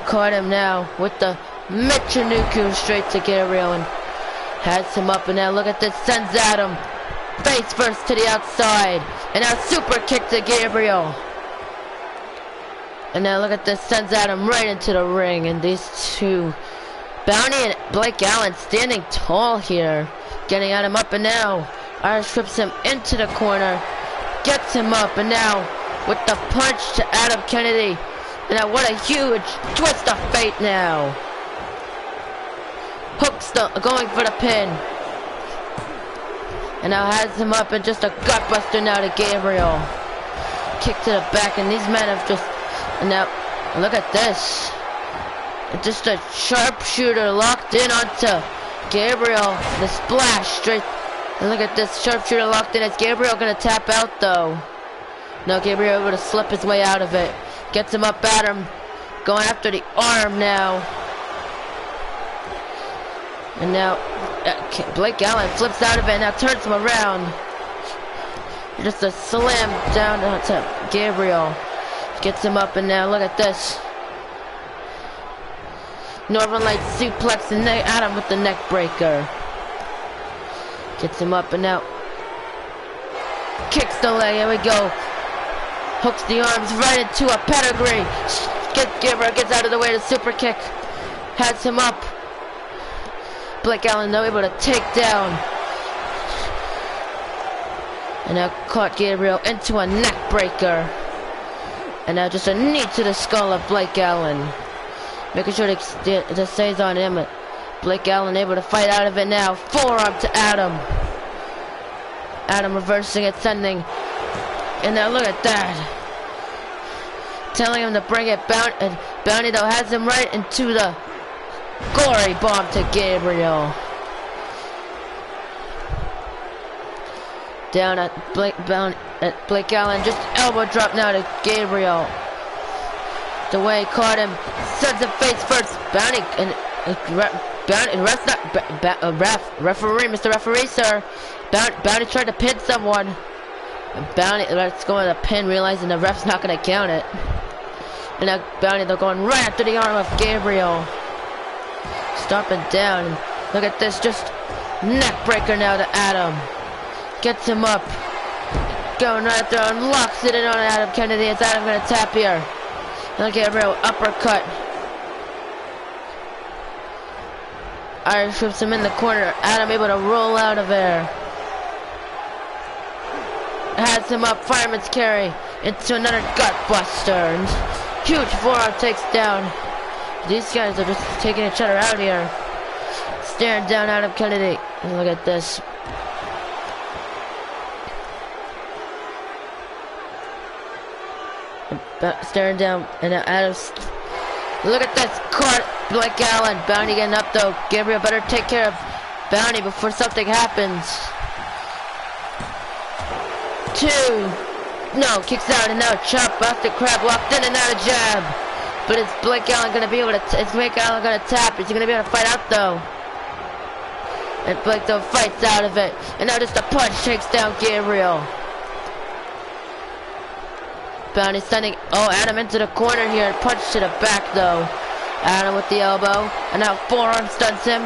caught him now with the Michinoku straight to Gabriel, and has him up, and now look at this, sends Adam face first to the outside, and now super kick to Gabriel. And now look at this, sends Adam right into the ring, and these two, Bounty and Blake Allen, standing tall here, getting Adam up, and now Irish whips him into the corner, gets him up, and now with the punch to Adam Kennedy, and now what a huge twist of fate now. Hooks going for the pin, and now has him up, and just a gutbuster now to Gabriel. Kick to the back, and these men have just, and now look at this. Just a sharpshooter locked in onto Gabriel. The splash straight. And look at this sharpshooter locked in. Is Gabriel gonna tap out though? No, Gabriel able to slip his way out of it. Gets him up at him. Going after the arm now. And now Blake Allen flips out of it and now turns him around. Just a slam down onto Gabriel. Gets him up, and now look at this. Northern Lights suplex, and Adam with the neck breaker. Gets him up, and now kicks the leg. Here we go. Hooks the arms right into a pedigree. Gabriel gets out of the way to super kick. Has him up. Blake Allen though able to take down. And now caught Gabriel into a neck breaker. And now just a knee to the skull of Blake Allen. Making sure it stays on him. Blake Allen able to fight out of it now. Forearm to Adam. Adam reversing it, sending. And now look at that. Telling him to bring it. Bounty though has him right into the gory bomb to Gabriel. Down at Blake Allen, just elbow drop now to Gabriel. The way he caught him, sends him face first. Bounty and referee, Mr. Referee, sir. Bounty tried to pin someone. Bounty, let's go with a pin, realizing the ref's not gonna count it. And now Bounty, they're going right after the arm of Gabriel. Stomping down. Look at this, just neck breaker now to Adam. Gets him up. Going right there and locks it in on Adam Kennedy. Is Adam gonna tap here? Now Gabriel uppercut. Irish whips him in the corner. Adam able to roll out of there. Has him up. Fireman's carry into another gut buster. And huge forearm takes down. These guys are just taking each other out here. Staring down Adam Kennedy. And look at this. Staring down, and now Adams. Look at this, caught Blake Allen. Bounty getting up though. Gabriel better take care of Bounty before something happens. 2. No, kicks out, and now chop off the crab, locked in, and now a jab. But is Blake Allen gonna be able to? Is Blake Allen gonna tap? Is he gonna be able to fight out though? And Blake though fights out of it, and now just a punch takes down Gabriel. Bounty sending, Adam into the corner here, punch to the back though. Adam with the elbow, and now forearm stuns him.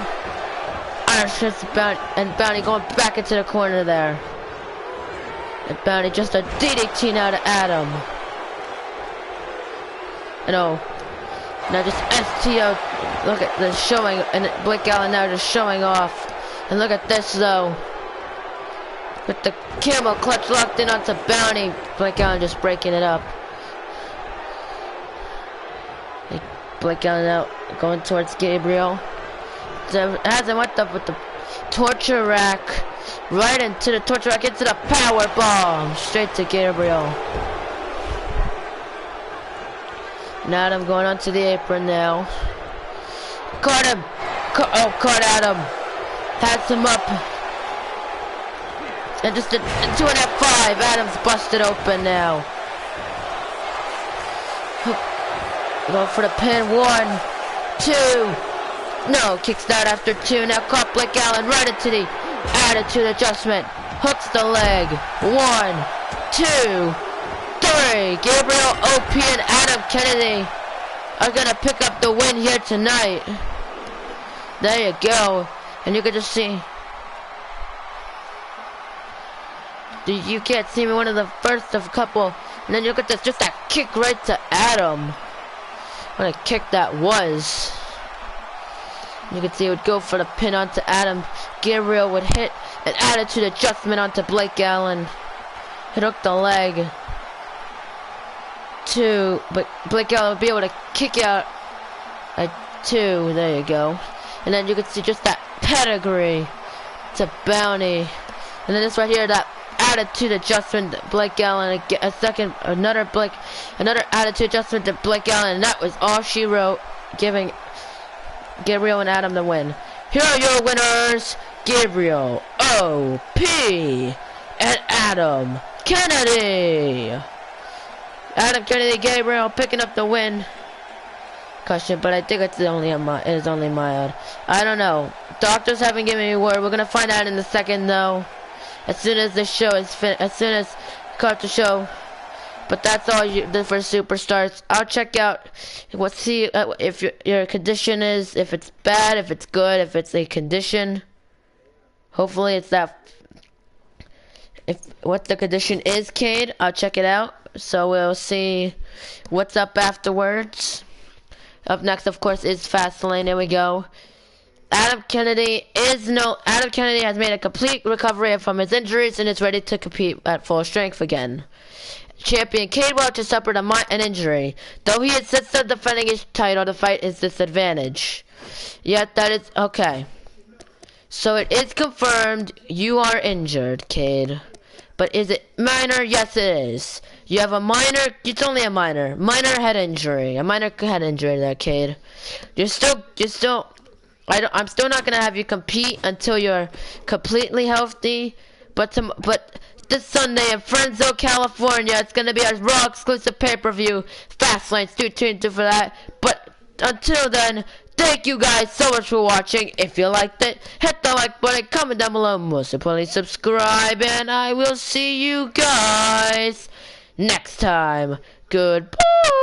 Irish hits Bounty, and Bounty going back into the corner there. And Bounty just a DDT now to Adam. And now just STO, look at this showing, and Blake Allen now just showing off. And look at this though. With the camel clutch locked in onto Bounty. Blake Allen just breaking it up. Blake Allen out, going towards Gabriel. Hasn't went up with the torture rack. Right into the torture rack, into the power bomb. Straight to Gabriel. Now Adam going onto the apron now. Caught him. Caught Adam. Has him up. And just a 2.5. Adam's busted open now. Go for the pin. 1, 2. No, kicks out after 2. Now caught Blake Allen right into the attitude adjustment. Hooks the leg. 1, 2, 3. Gabriel, OP, and Adam Kennedy are gonna pick up the win here tonight. There you go. And you can just see. You can't see me, one of the first of a couple. And then you look at this, just that kick right to Adam. What a kick that was. You can see it would go for the pin onto Adam. Gabriel would hit an attitude adjustment onto Blake Allen. He'd hook the leg. 2, but Blake Allen would be able to kick out a 2. There you go. And then you can see just that pedigree to Bounty. And then this right here, that attitude adjustment to Blake Allen. Another attitude adjustment to Blake Allen. And that was all she wrote, giving Gabriel and Adam the win. Here are your winners, Gabriel, O.P. and Adam Kennedy. Adam Kennedy, Gabriel picking up the win. Question, but I think it's only mild. I don't know. Doctors haven't given me word. We're gonna find out in a second, though. As soon as the show is as soon as cut the show. But that's all for superstars. I'll check out. We'll see if your condition is, if it's bad, if it's good, if it's a condition. Hopefully it's that. If what the condition is, Cade, I'll check it out. So we'll see what's up afterwards. Up next, of course, is Fastlane. There we go. Adam Kennedy has made a complete recovery from his injuries and is ready to compete at full strength again. Champion Cade Welch has suffered an injury. Though he insists on defending his title, the fight is disadvantage. Yet that is okay. So it is confirmed you are injured, Cade. But is it minor? Yes, it is. You have a minor. It's only a minor head injury. A minor head injury there, Cade. I'm still not gonna have you compete until you're completely healthy. But this Sunday in Fresno, California, it's gonna be our Raw exclusive pay-per-view. Fastlane, stay tuned for that. But until then, thank you guys so much for watching. If you liked it, hit the like button, comment down below, most importantly, subscribe, and I will see you guys next time. Goodbye.